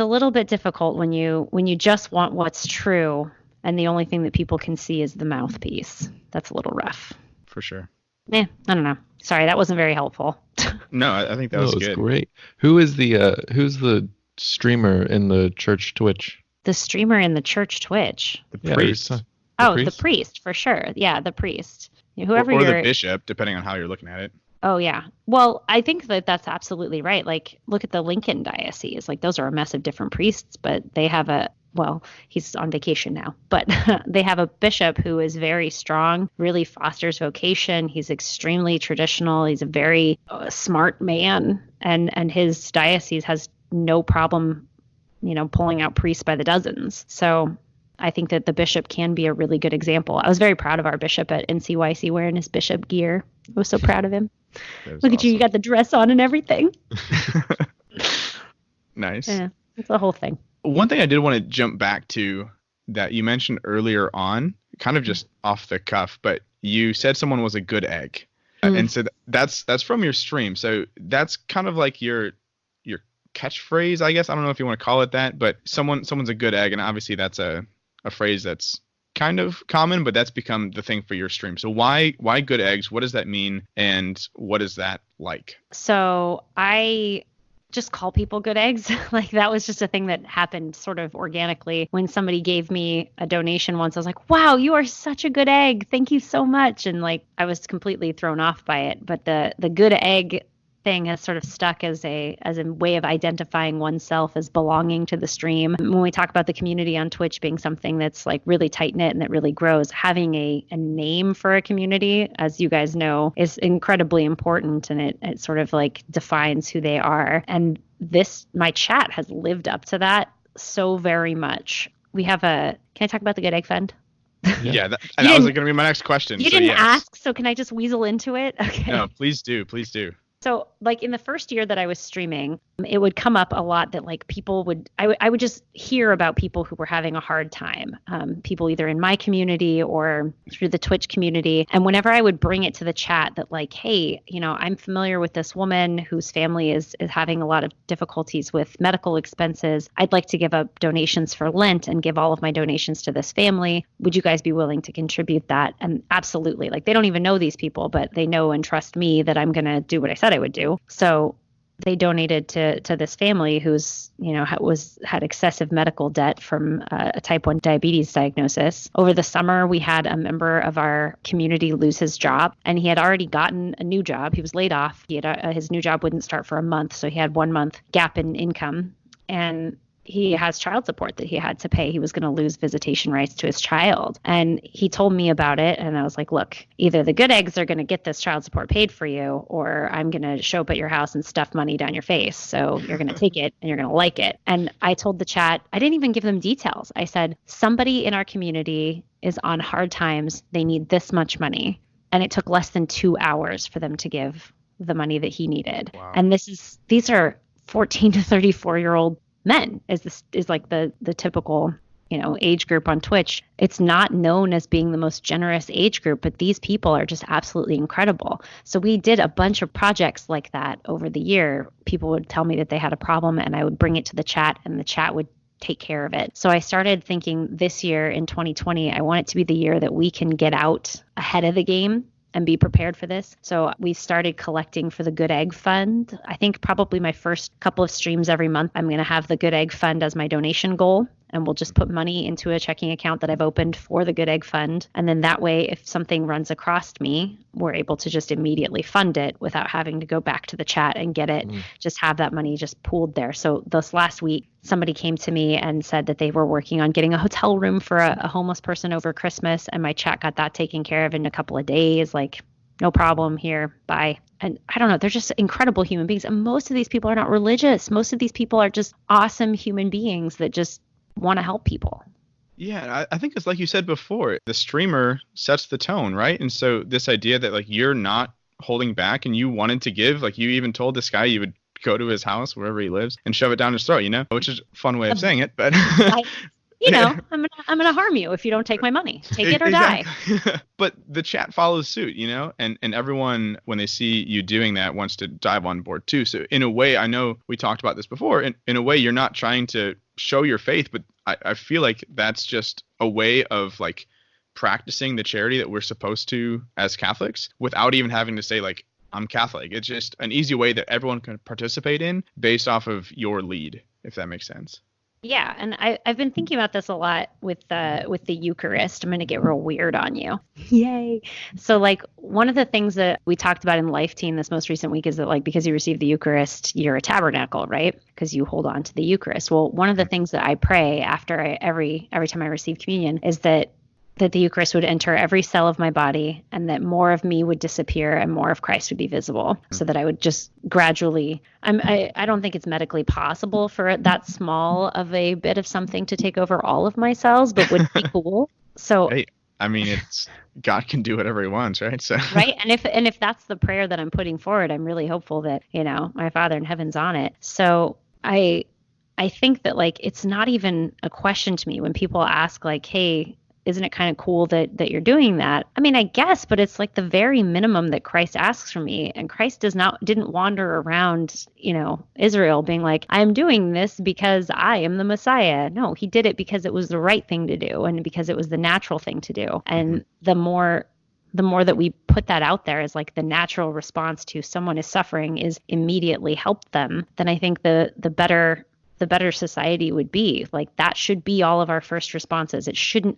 a little bit difficult when you just want what's true and the only thing that people can see is the mouthpiece. That's a little rough. For sure. I don't know. Sorry, that wasn't very helpful. No, I think that was good. Great. Who's the streamer in the church Twitch? The streamer in the church Twitch. The priest. The priest for sure. Yeah, the priest. Whoever or you're. the bishop, depending on how you're looking at it. Oh yeah. Well, I think that's absolutely right. Like, look at the Lincoln diocese. Like, those are a mess of different priests, but they have a well, he's on vacation now, but they have a bishop who is very strong, really fosters vocation. He's extremely traditional. He's a very smart man, and his diocese has no problem, pulling out priests by the dozens. So I think that the bishop can be a really good example. I was very proud of our bishop at NCYC wearing his bishop gear. I was so proud of him. Look at you got the dress on and everything. Nice. Yeah, it's the whole thing. One thing I did want to jump back to that you mentioned earlier on, kind of just off the cuff, but you said someone was a good egg. And so that's from your stream. So that's kind of like your catchphrase, I guess. I don't know if you want to call it that, but someone's a good egg, and obviously that's a phrase that's kind of common, but that's become the thing for your stream. So why good eggs? What does that mean, and what is that like? So I just call people good eggs. Like that was just a thing that happened sort of organically. When somebody gave me a donation once, I was like, wow, you are such a good egg. Thank you so much. And like, I was completely thrown off by it. But the good egg thing has sort of stuck as a way of identifying oneself as belonging to the stream. When we talk about the community on Twitch being something that's like really tight knit and that really grows, having a name for a community, as you guys know, is incredibly important, and it sort of like defines who they are. And my chat has lived up to that so very much. We have can I talk about the Good Egg Fund? Yeah, that was going to be my next question. You didn't ask, so can I just weasel into it? Okay. No, please do. Please do. So like in the first year that I was streaming, it would come up a lot that like people I would just hear about people who were having a hard time, people either in my community or through the Twitch community. And whenever I would bring it to the chat that like, hey, I'm familiar with this woman whose family is having a lot of difficulties with medical expenses. I'd like to give up donations for Lent and give all of my donations to this family. Would you guys be willing to contribute that? And absolutely, like they don't even know these people, but they know and trust me that I'm going to do what I said I would do. So they donated to this family who's, had excessive medical debt from a type 1 diabetes diagnosis. Over the summer, we had a member of our community lose his job, and he had already gotten a new job. He was laid off. His new job wouldn't start for a month, so he had 1 month gap in income. And he has child support that he had to pay. He was going to lose visitation rights to his child. And he told me about it. And I was like, look, either the good eggs are going to get this child support paid for you, or I'm going to show up at your house and stuff money down your face. So you're going to take it and you're going to like it. And I told the chat, I didn't even give them details. I said, somebody in our community is on hard times. They need this much money. And it took less than 2 hours for them to give the money that he needed. Wow. And these are 14 to 34-year-old men is like the typical, age group on Twitch. It's not known as being the most generous age group, but these people are just absolutely incredible. So we did a bunch of projects like that over the year. People would tell me that they had a problem, and I would bring it to the chat, and the chat would take care of it. So I started thinking this year in 2020, I want it to be the year that we can get out ahead of the game and be prepared for this. So we started collecting for the Good Egg Fund. I think probably my first couple of streams every month, I'm going to have the Good Egg Fund as my donation goal. And we'll just put money into a checking account that I've opened for the Good Egg Fund. And then that way, if something runs across me, we're able to just immediately fund it without having to go back to the chat and get it, just have that money just pooled there. So this last week, somebody came to me and said that they were working on getting a hotel room for a homeless person over Christmas. And my chat got that taken care of in a couple of days. Like, no problem, here, bye. And I don't know, they're just incredible human beings. And most of these people are not religious. Most of these people are just awesome human beings that just want to help people. Yeah, I think it's like you said before, the streamer sets the tone, right? And so this idea that like you're not holding back and you wanted to give, like you even told this guy you would go to his house wherever he lives and shove it down his throat, which is a fun way of saying it, but I'm gonna harm you if you don't take my money. Take it or die. But the chat follows suit, and everyone, when they see you doing that, wants to dive on board too. So in a way, I know we talked about this before, in a way you're not trying to show your faith, but I feel like that's just a way of like practicing the charity that we're supposed to as Catholics without even having to say like, I'm Catholic. It's just an easy way that everyone can participate in based off of your lead, if that makes sense. Yeah, and I've been thinking about this a lot with the Eucharist. I'm going to get real weird on you. Yay. So like one of the things that we talked about in Life Teen this most recent week is that like because you receive the Eucharist, you're a tabernacle, right? Because you hold on to the Eucharist. Well, one of the things that I pray after every time I receive communion is that the Eucharist would enter every cell of my body and that more of me would disappear and more of Christ would be visible so that I would just gradually, I don't think it's medically possible for that small of a bit of something to take over all of my cells, but would be cool. So, Hey, I mean, it's God can do whatever he wants, right? So right. And if that's the prayer that I'm putting forward, I'm really hopeful that, my Father in heaven's on it. So I think that like, it's not even a question to me when people ask like, hey, isn't it kind of cool that you're doing that? I mean, I guess, but it's like the very minimum that Christ asks from me. And Christ didn't wander around, Israel being like, I'm doing this because I am the Messiah. No, he did it because it was the right thing to do and because it was the natural thing to do. And the more that we put that out there as like the natural response to someone is suffering is immediately help them, then I think the better society would be. Like that should be all of our first responses.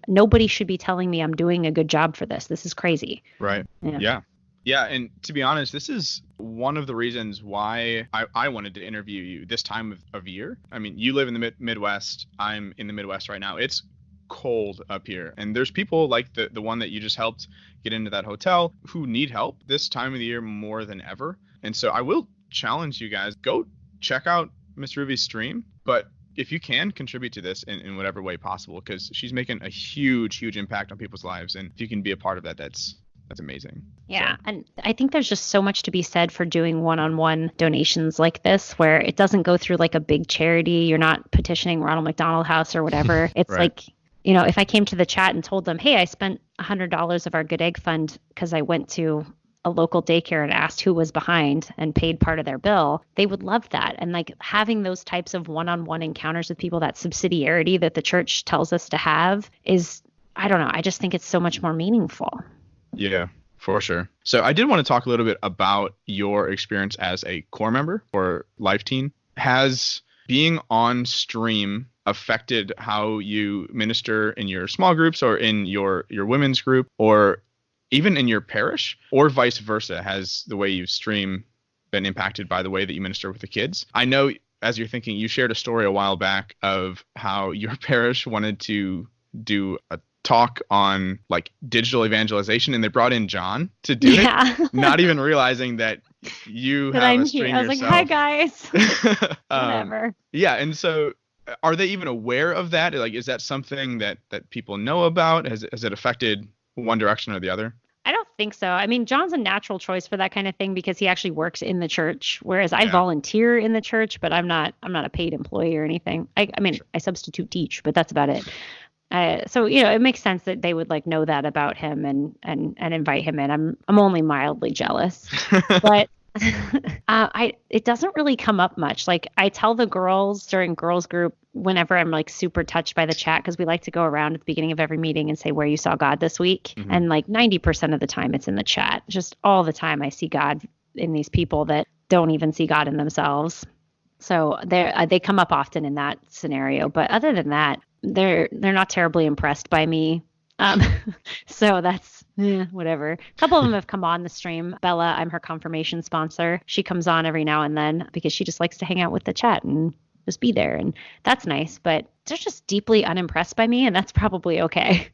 Nobody should be telling me I'm doing a good job for this. This is crazy. right. Yeah. And to be honest, this is one of the reasons why I wanted to interview you this time of year. I mean, you live in the Midwest. I'm in the Midwest right now. It's cold up here. And there's people like the one that you just helped get into that hotel who need help this time of the year more than ever. And so I will challenge you guys, go check out MrsRuvi's stream, but if you can contribute to this in whatever way possible, because she's making a huge impact on people's lives. And if you can be a part of that, that's amazing. Yeah. So. And I think there's just so much to be said for doing one-on-one donations like this, where it doesn't go through like a big charity. You're not petitioning Ronald McDonald House or whatever. It's right. Like, if I came to the chat and told them, hey, I spent $100 of our Good Egg Fund because I went to a local daycare and asked who was behind and paid part of their bill, they would love that. And like having those types of one-on-one encounters with people, that subsidiarity that the church tells us to have is, I don't know, I just think it's so much more meaningful. Yeah, for sure. So I did want to talk a little bit about your experience as a core member for Life Teen. Has being on stream affected how you minister in your small groups or in your women's group or even in your parish, or vice versa? Has the way you stream been impacted by the way that you minister with the kids? I know as you're thinking, you shared a story a while back of how your parish wanted to do a talk on like digital evangelization and they brought in John to do it, not even realizing that you have a stream yourself. I was like, hi guys. Whatever. Yeah. And so are they even aware of that? Like, is that something that people know about? Has it affected one direction or the other? I don't think so. I mean, John's a natural choice for that kind of thing because he actually works in the church, whereas I volunteer in the church, but I'm not a paid employee or anything. I mean, sure. I substitute teach, but that's about it. So it makes sense that they would like know that about him and invite him in. I'm only mildly jealous, but it doesn't really come up much. Like I tell the girls during girls group whenever I'm like super touched by the chat, because we like to go around at the beginning of every meeting and say where you saw God this week. Mm-hmm. And like 90% of the time it's in the chat. Just all the time I see God in these people that don't even see God in themselves. So they come up often in that scenario. But other than that, they're not terribly impressed by me. So that's whatever. A couple of them have come on the stream. Bella, I'm her confirmation sponsor. She comes on every now and then because she just likes to hang out with the chat and just be there. And that's nice, but they're just deeply unimpressed by me. And that's probably okay.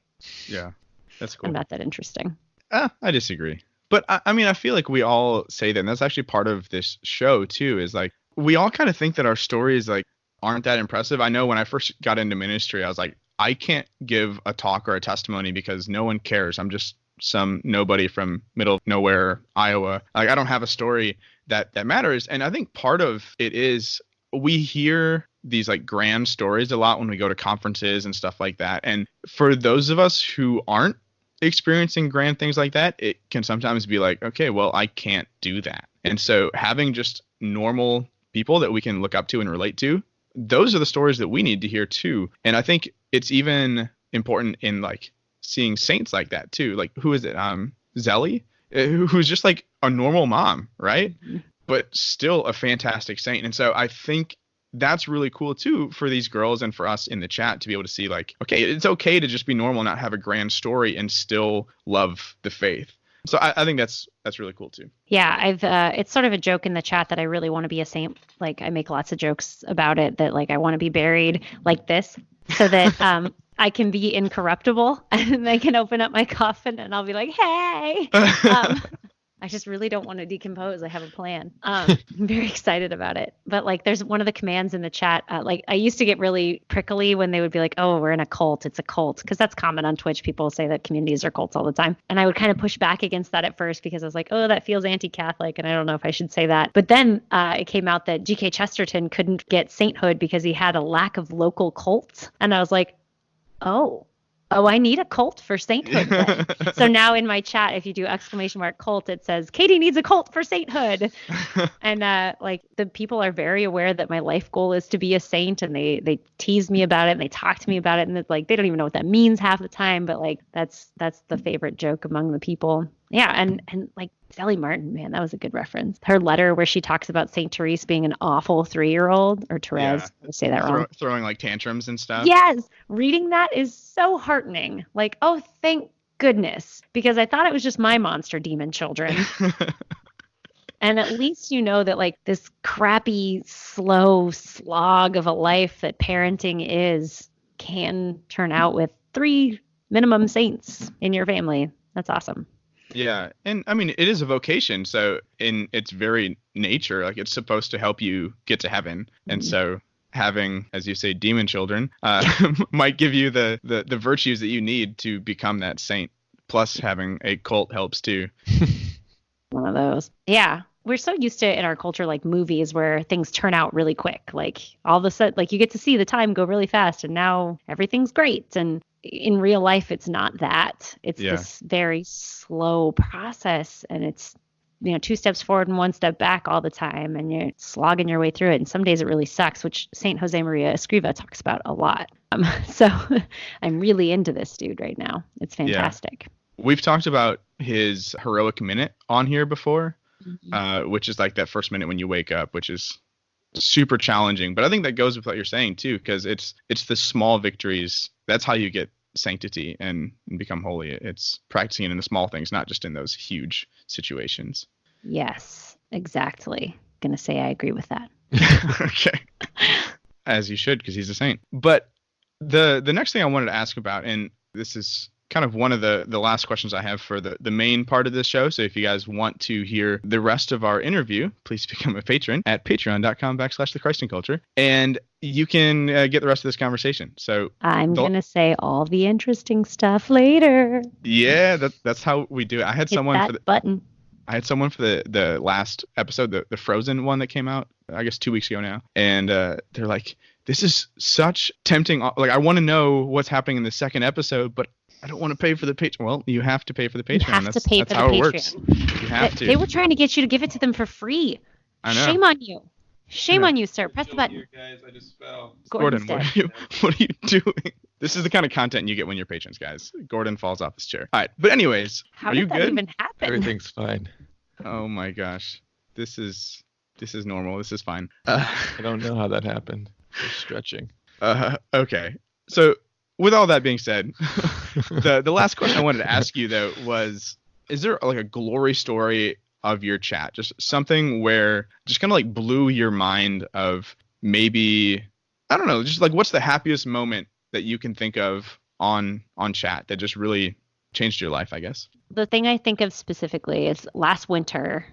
Yeah, that's cool. I'm not that interesting. I disagree. But I mean, I feel like we all say that. And that's actually part of this show too, is like, we all kind of think that our stories like aren't that impressive. I know when I first got into ministry, I was like, I can't give a talk or a testimony because no one cares. I'm just some nobody from middle of nowhere, Iowa. Like I don't have a story that matters. And I think part of it is we hear these like grand stories a lot when we go to conferences and stuff like that. And for those of us who aren't experiencing grand things like that, it can sometimes be like, okay, well, I can't do that. And so having just normal people that we can look up to and relate to, those are the stories that we need to hear too. And I think it's even important in like seeing saints like that too. Like who is it? Zelly, who's just like a normal mom, right? Mm-hmm. But still a fantastic saint. And so I think that's really cool too for these girls and for us in the chat to be able to see like, okay, it's okay to just be normal, not have a grand story and still love the faith. So I think that's really cool too. Yeah, I've it's sort of a joke in the chat that I really want to be a saint. Like I make lots of jokes about it that like I want to be buried like this so that I can be incorruptible and they can open up my coffin and I'll be like, hey. I just really don't want to decompose. I have a plan. I'm very excited about it. But like there's one of the commands in the chat. Like I used to get really prickly when they would be like, oh, we're in a cult. It's a cult. Because that's common on Twitch. People say that communities are cults all the time. And I would kind of push back against that at first because I was like, oh, that feels anti-Catholic. And I don't know if I should say that. But then it came out that G.K. Chesterton couldn't get sainthood because he had a lack of local cults. And I was like, oh, I need a cult for sainthood then. So now in my chat, if you do !cult, it says, Katie needs a cult for sainthood. And like the people are very aware that my life goal is to be a saint, and they tease me about it and they talk to me about it. And it's like, they don't even know what that means half the time. But like, that's the favorite joke among the people. Yeah. And like Sally Martin, man, that was a good reference. Her letter where she talks about Saint Therese being an awful 3-year-old, or Therese, I say that wrong. Throwing like tantrums and stuff. Yes. Reading that is so heartening. Like, oh, thank goodness. Because I thought it was just my monster demon children. And at least you know that like this crappy, slow slog of a life that parenting is can turn out with 3 minimum saints in your family. That's awesome. Yeah. And I mean, it is a vocation. So in its very nature, like it's supposed to help you get to heaven. And so having, as you say, demon children might give you the virtues that you need to become that saint. Plus having a cult helps too. One of those. Yeah. We're so used to in our culture, like movies where things turn out really quick. Like all of a sudden, like you get to see the time go really fast and now everything's great. And in real life, it's not that. It's this very slow process, and it's 2 steps forward and 1 step back all the time, and you're slogging your way through it. And some days it really sucks, which Saint Josemaría Escrivá talks about a lot. So I'm really into this dude right now. It's fantastic. Yeah. We've talked about his heroic minute on here before, which is like that first minute when you wake up, which is super challenging. But I think that goes with what you're saying too, because it's the small victories. That's how you get sanctity and become holy. It's practicing it in the small things, not just in those huge situations. Yes, exactly. Gonna say I agree with that. Okay. As you should, because he's a saint. But the next thing I wanted to ask about, and this is kind of one of the last questions I have for the main part of this show. So if you guys want to hear the rest of our interview, please become a patron at patreon.com/thechristingculture. And you can get the rest of this conversation. So I'm going to say all the interesting stuff later. Yeah, that's how we do it. I had someone for the button. I had someone for the last episode, the Frozen one that came out, I guess 2 weeks ago now. And they're like, this is such tempting. Like, I want to know what's happening in the second episode, but I don't want to pay for the Patreon. Well, you have to pay for the Patreon. You have to pay for the Patreon. It works. You have to. They were trying to get you to give it to them for free. I know. Shame on you. Shame on you, sir. Press the button. Here, guys, I just fell. Gordon, what are you doing? This is the kind of content you get when you're patrons, guys. Gordon falls off his chair. All right, but anyways, how are you did that good? Even happen? Everything's fine. Oh my gosh, this is normal. This is fine. I don't know how that happened. Just stretching. Okay. So with all that being said, the last question I wanted to ask you though was, is there like a glory story of your chat? Just something where just kind of like blew your mind of maybe, I don't know, just like what's the happiest moment that you can think of on chat that just really changed your life, I guess? The thing I think of specifically is last winter,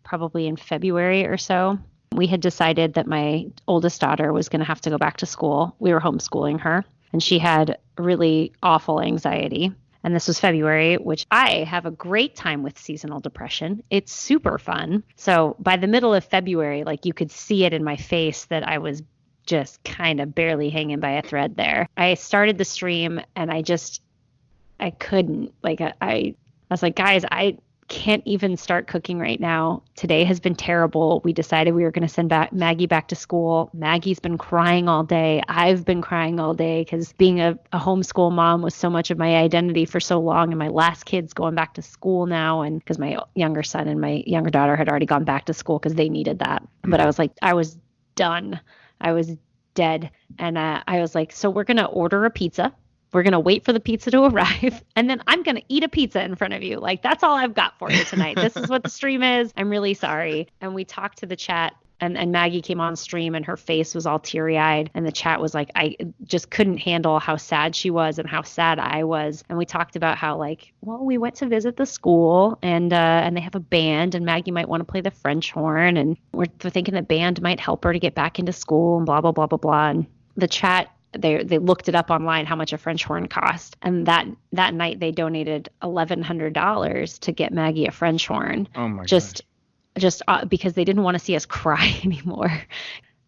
probably in February or so, we had decided that my oldest daughter was going to have to go back to school. We were homeschooling her, and she had really awful anxiety. And this was February, which I have a great time with seasonal depression. It's super fun. So by the middle of February, like you could see it in my face that I was just kind of barely hanging by a thread there. I started the stream and I couldn't. Like I was like, guys, I can't even start cooking right now. Today has been terrible. We decided we were going to send Maggie back to school. Maggie's been crying all day. I've been crying all day because being a homeschool mom was so much of my identity for so long. And my last kid's going back to school now. And because my younger son and my younger daughter had already gone back to school because they needed that. But I was like, I was done I was dead. And I was like, so we're going to order a pizza. We're going to wait for the pizza to arrive. And then I'm going to eat a pizza in front of you. Like, that's all I've got for you tonight. This is what the stream is. I'm really sorry. And we talked to the chat. And Maggie came on stream and her face was all teary-eyed. And the chat was like, I just couldn't handle how sad she was and how sad I was. And we talked about how, like, well, we went to visit the school and they have a band and Maggie might want to play the French horn. And we're thinking the band might help her to get back into school and blah, blah, blah, blah, blah. And the chat, they looked it up online how much a French horn cost. And that night they donated $1,100 to get Maggie a French horn. Oh my gosh. Just because they didn't want to see us cry anymore.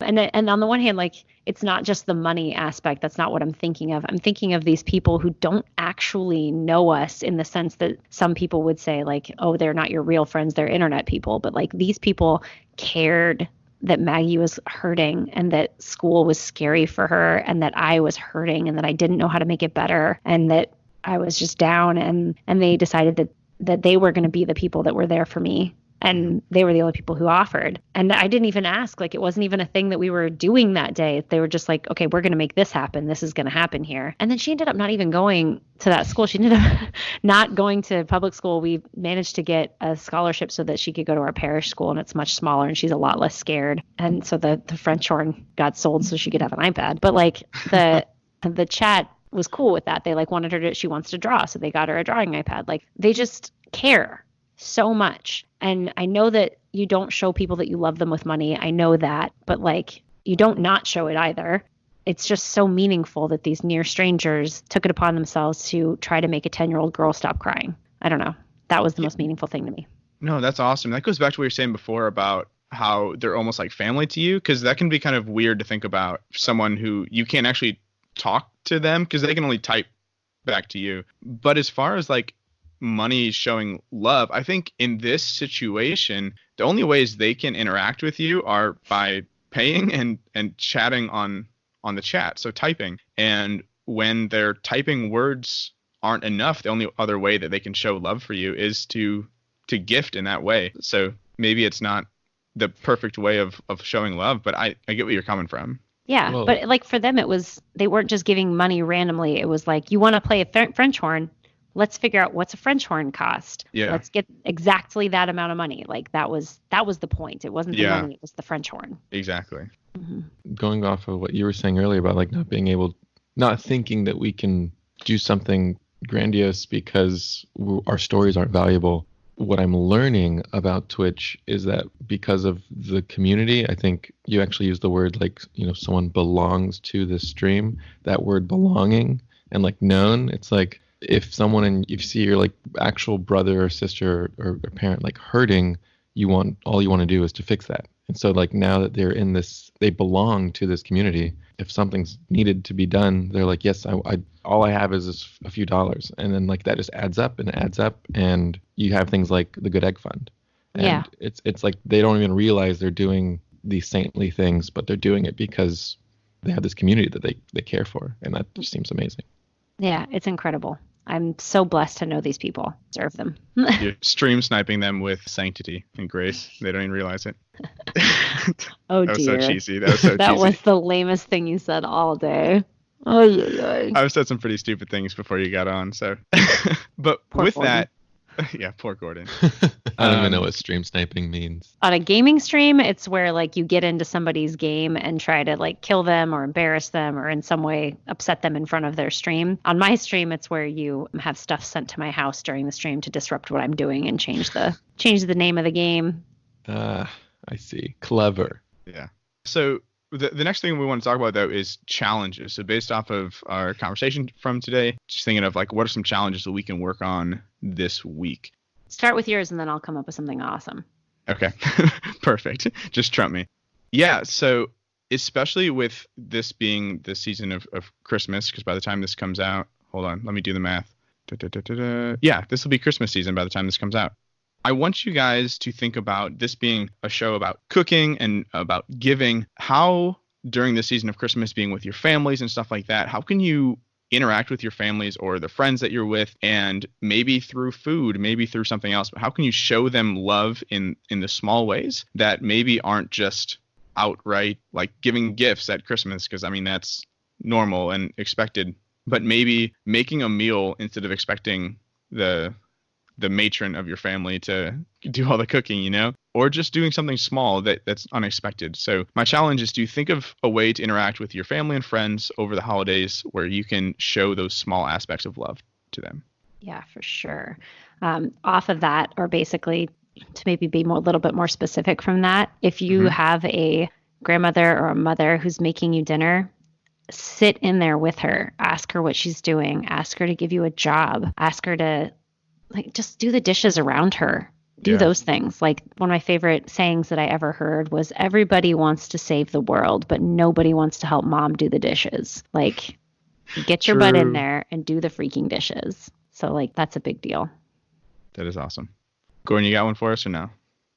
And on the one hand, like, it's not just the money aspect. That's not what I'm thinking of. I'm thinking of these people who don't actually know us in the sense that some people would say, like, oh, they're not your real friends, they're internet people. But like, these people cared that Maggie was hurting and that school was scary for her and that I was hurting and that I didn't know how to make it better and that I was just down. And they decided that they were going to be the people that were there for me. And they were the only people who offered. And I didn't even ask. Like, it wasn't even a thing that we were doing that day. They were just like, okay, we're going to make this happen. This is going to happen here. And then she ended up not even going to that school. She ended up not going to public school. We managed to get a scholarship so that she could go to our parish school, and it's much smaller and she's a lot less scared. And so the French horn got sold so she could have an iPad. But like the chat was cool with that. They like wanted her to, she wants to draw. So they got her a drawing iPad. Like, they just care so much. And I know that you don't show people that you love them with money. I know that, but like, you don't not show it either. It's just so meaningful that these near strangers took it upon themselves to try to make a 10-year-old girl stop crying. I don't know. That was the most meaningful thing to me. No, that's awesome. That goes back to what you were saying before about how they're almost like family to you, because that can be kind of weird to think about someone who you can't actually talk to them because they can only type back to you. But as far as like money showing love, I think in this situation, the only ways they can interact with you are by paying and chatting on the chat, so typing. And when their typing words aren't enough, the only other way that they can show love for you is to gift in that way. So maybe it's not the perfect way of showing love, but I get where you're coming from. Yeah, Whoa. but like for them, it was, they weren't just giving money randomly. It was like, you want to play a French horn? Let's figure out what's a French horn cost. Yeah. Let's get exactly that amount of money. Like, that was the point. It wasn't the money, it was the French horn. Exactly. Mm-hmm. Going off of what you were saying earlier about like not thinking that we can do something grandiose because our stories aren't valuable. What I'm learning about Twitch is that because of the community, I think you actually use the word like, someone belongs to the stream. That word belonging and like known, it's like, if someone and you see your like actual brother or sister or parent like hurting, all you want to do is to fix that. And so like now that they're in this, they belong to this community. If something's needed to be done, they're like, yes, I all I have is a few dollars. And then like that just adds up, and you have things like the Good Egg Fund. And Yeah. It's like they don't even realize they're doing these saintly things, but they're doing it because they have this community that they care for, and that just seems amazing. Yeah, it's incredible. I'm so blessed to know these people. Serve them. You're stream sniping them with sanctity and grace. They don't even realize it. Oh, That was dear. so cheesy. That was so That cheesy. was the lamest thing you said all day. Oh, yeah. I've said some pretty stupid things before you got on, so. But Poor with Gordon. that, yeah, poor Gordon. I don't even know what stream sniping means. On a gaming stream, it's where like you get into somebody's game and try to like kill them or embarrass them or in some way upset them in front of their stream. On my stream, it's where you have stuff sent to my house during the stream to disrupt what I'm doing and change the name of the game. I see. Clever. Yeah. So the next thing we want to talk about, though, is challenges. So based off of our conversation from today, just thinking of like, what are some challenges that we can work on this week? Start with yours and then I'll come up with something awesome. Okay. Perfect. Just trump me. Yeah. So especially with this being the season of Christmas, because by the time this comes out, hold on, let me do the math. Yeah, this will be Christmas season by the time this comes out. I want you guys to think about this being a show about cooking and about giving. How, during the season of Christmas, being with your families and stuff like that, how can you interact with your families or the friends that you're with, and maybe through food, maybe through something else, but how can you show them love in the small ways that maybe aren't just outright like giving gifts at Christmas, because I mean that's normal and expected, but maybe making a meal instead of expecting the matron of your family to do all the cooking, you know, or just doing something small that's unexpected. So my challenge is to think of a way to interact with your family and friends over the holidays where you can show those small aspects of love to them. Yeah, for sure. Off of that, or basically to maybe be a little bit more specific from that, if you have a grandmother or a mother who's making you dinner, sit in there with her, ask her what she's doing, ask her to give you a job, ask her to like just do the dishes around her. Do those things. Like one of my favorite sayings that I ever heard was, everybody wants to save the world, but nobody wants to help mom do the dishes. Like, get your butt in there and do the freaking dishes. So like, that's a big deal. That is awesome. Gordon, you got one for us or no?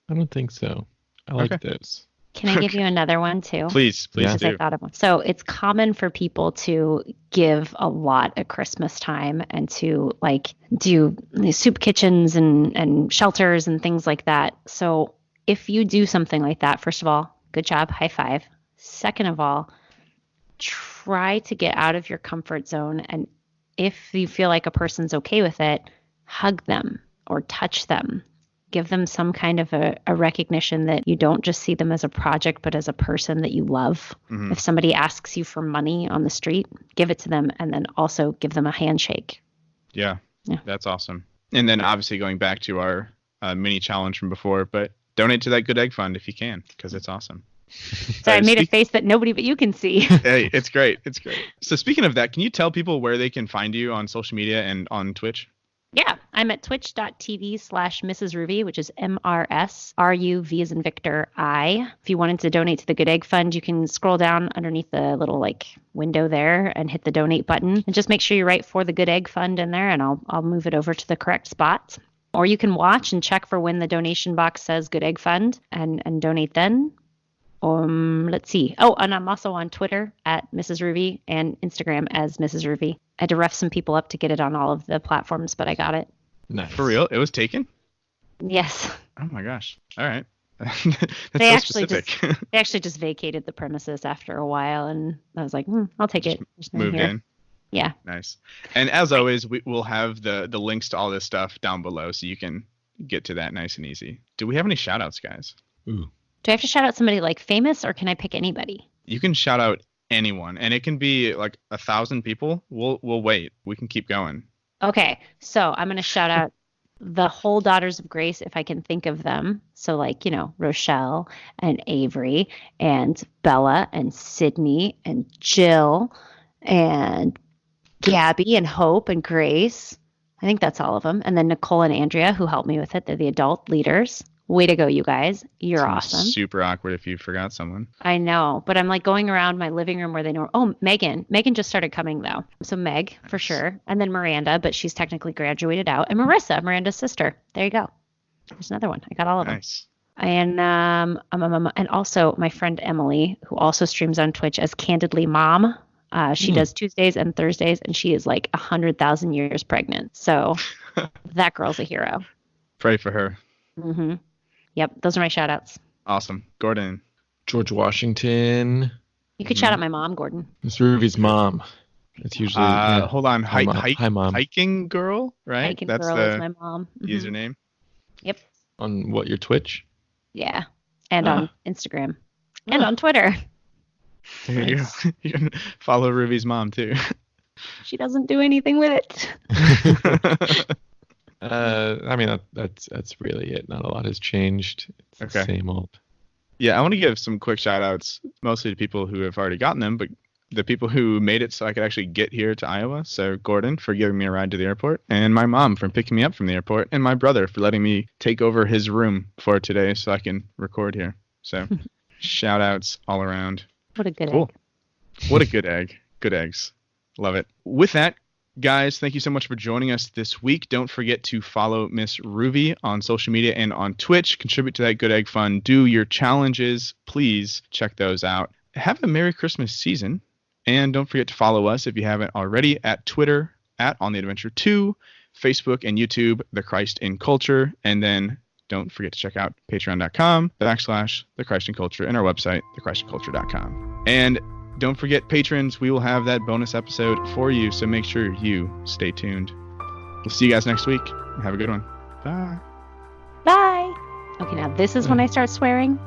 I don't think so. I like those. Can I give you another one too? Please do. I thought of one. So it's common for people to give a lot at Christmas time and to like do soup kitchens and shelters and things like that. So if you do something like that, first of all, good job, high five. Second of all, try to get out of your comfort zone. And if you feel like a person's okay with it, hug them or touch them. Give them some kind of a recognition that you don't just see them as a project, but as a person that you love. Mm-hmm. If somebody asks you for money on the street, give it to them, and then also give them a handshake. Yeah, that's awesome. And then obviously going back to our mini challenge from before, but donate to that Good Egg Fund if you can, because it's awesome. So I made a face that nobody but you can see. Hey, it's great. It's great. So speaking of that, can you tell people where they can find you on social media and on Twitch? Yeah, I'm at twitch.tv/MrsRuvi, which is MrsRuv as in Victor I. If you wanted to donate to the Good Egg Fund, you can scroll down underneath the little like window there and hit the donate button, and just make sure you write for the Good Egg Fund in there, and I'll move it over to the correct spot. Or you can watch and check for when the donation box says Good Egg Fund and donate then. Let's see. Oh, and I'm also on Twitter at MrsRuvi and Instagram as MrsRuvi. I had to ref some people up to get it on all of the platforms, but I got it. Nice. For real? It was taken? Yes. Oh my gosh. All right. They actually just vacated the premises after a while, and I was like, I'll take it. Just moved in. Yeah. Nice. And as always, we'll have the links to all this stuff down below so you can get to that nice and easy. Do we have any shout outs, guys? Ooh. Do I have to shout out somebody like famous, or can I pick anybody? You can shout out anyone, and it can be like 1,000 people. We'll wait. We can keep going. Okay, so I'm going to shout out the whole Daughters of Grace if I can think of them. So like, Rochelle and Avery and Bella and Sydney and Jill and Gabby and Hope and Grace. I think that's all of them. And then Nicole and Andrea, who helped me with it. They're the adult leaders. Way to go, you guys. You're awesome. Super awkward if you forgot someone. I know, but I'm like going around my living room where they know. Oh, Megan. Megan just started coming, though. So Meg, nice. For sure. And then Miranda, but she's technically graduated out. And Marissa, Miranda's sister. There you go. There's another one. I got all of them. Nice. And also my friend Emily, who also streams on Twitch as Candidly Mom. She does Tuesdays and Thursdays, and she is like 100,000 years pregnant. So that girl's a hero. Pray for her. Mm-hmm. Yep, those are my shout outs. Awesome. Gordon. George Washington. You could shout out my mom, Gordon. MrsRuvi's mom. It's usually hold on. Hi, Mom. Hiking girl, right? Hiking That's girl is my mom. Username. Yep. On what, your Twitch? Yeah. And on Instagram. And on Twitter. There you go. You can follow Ruby's mom too. She doesn't do anything with it. I mean, that's really it. Not a lot has changed. It's the same old. Yeah, I want to give some quick shout outs, mostly to people who have already gotten them, but the people who made it so I could actually get here to Iowa. So Gordon for giving me a ride to the airport, and my mom for picking me up from the airport, and my brother for letting me take over his room for today so I can record here. So shout outs all around. What a good egg. What a good egg. Good eggs. Love it. With that, guys, thank you so much for joining us this week. Don't forget to follow MrsRuvi on social media and on Twitch. Contribute to that Good Egg Fund. Do your challenges. Please check those out. Have a Merry Christmas season. And don't forget to follow us if you haven't already at Twitter, at On the Adventure 2, Facebook and YouTube, The Christ in Culture, and then don't forget to check out patreon.com/The Christian Culture and our website, thechristianculture.com. And don't forget, patrons, we will have that bonus episode for you, so make sure you stay tuned. We'll see you guys next week. Have a good one. Bye. Bye. Okay, now this is when I start swearing.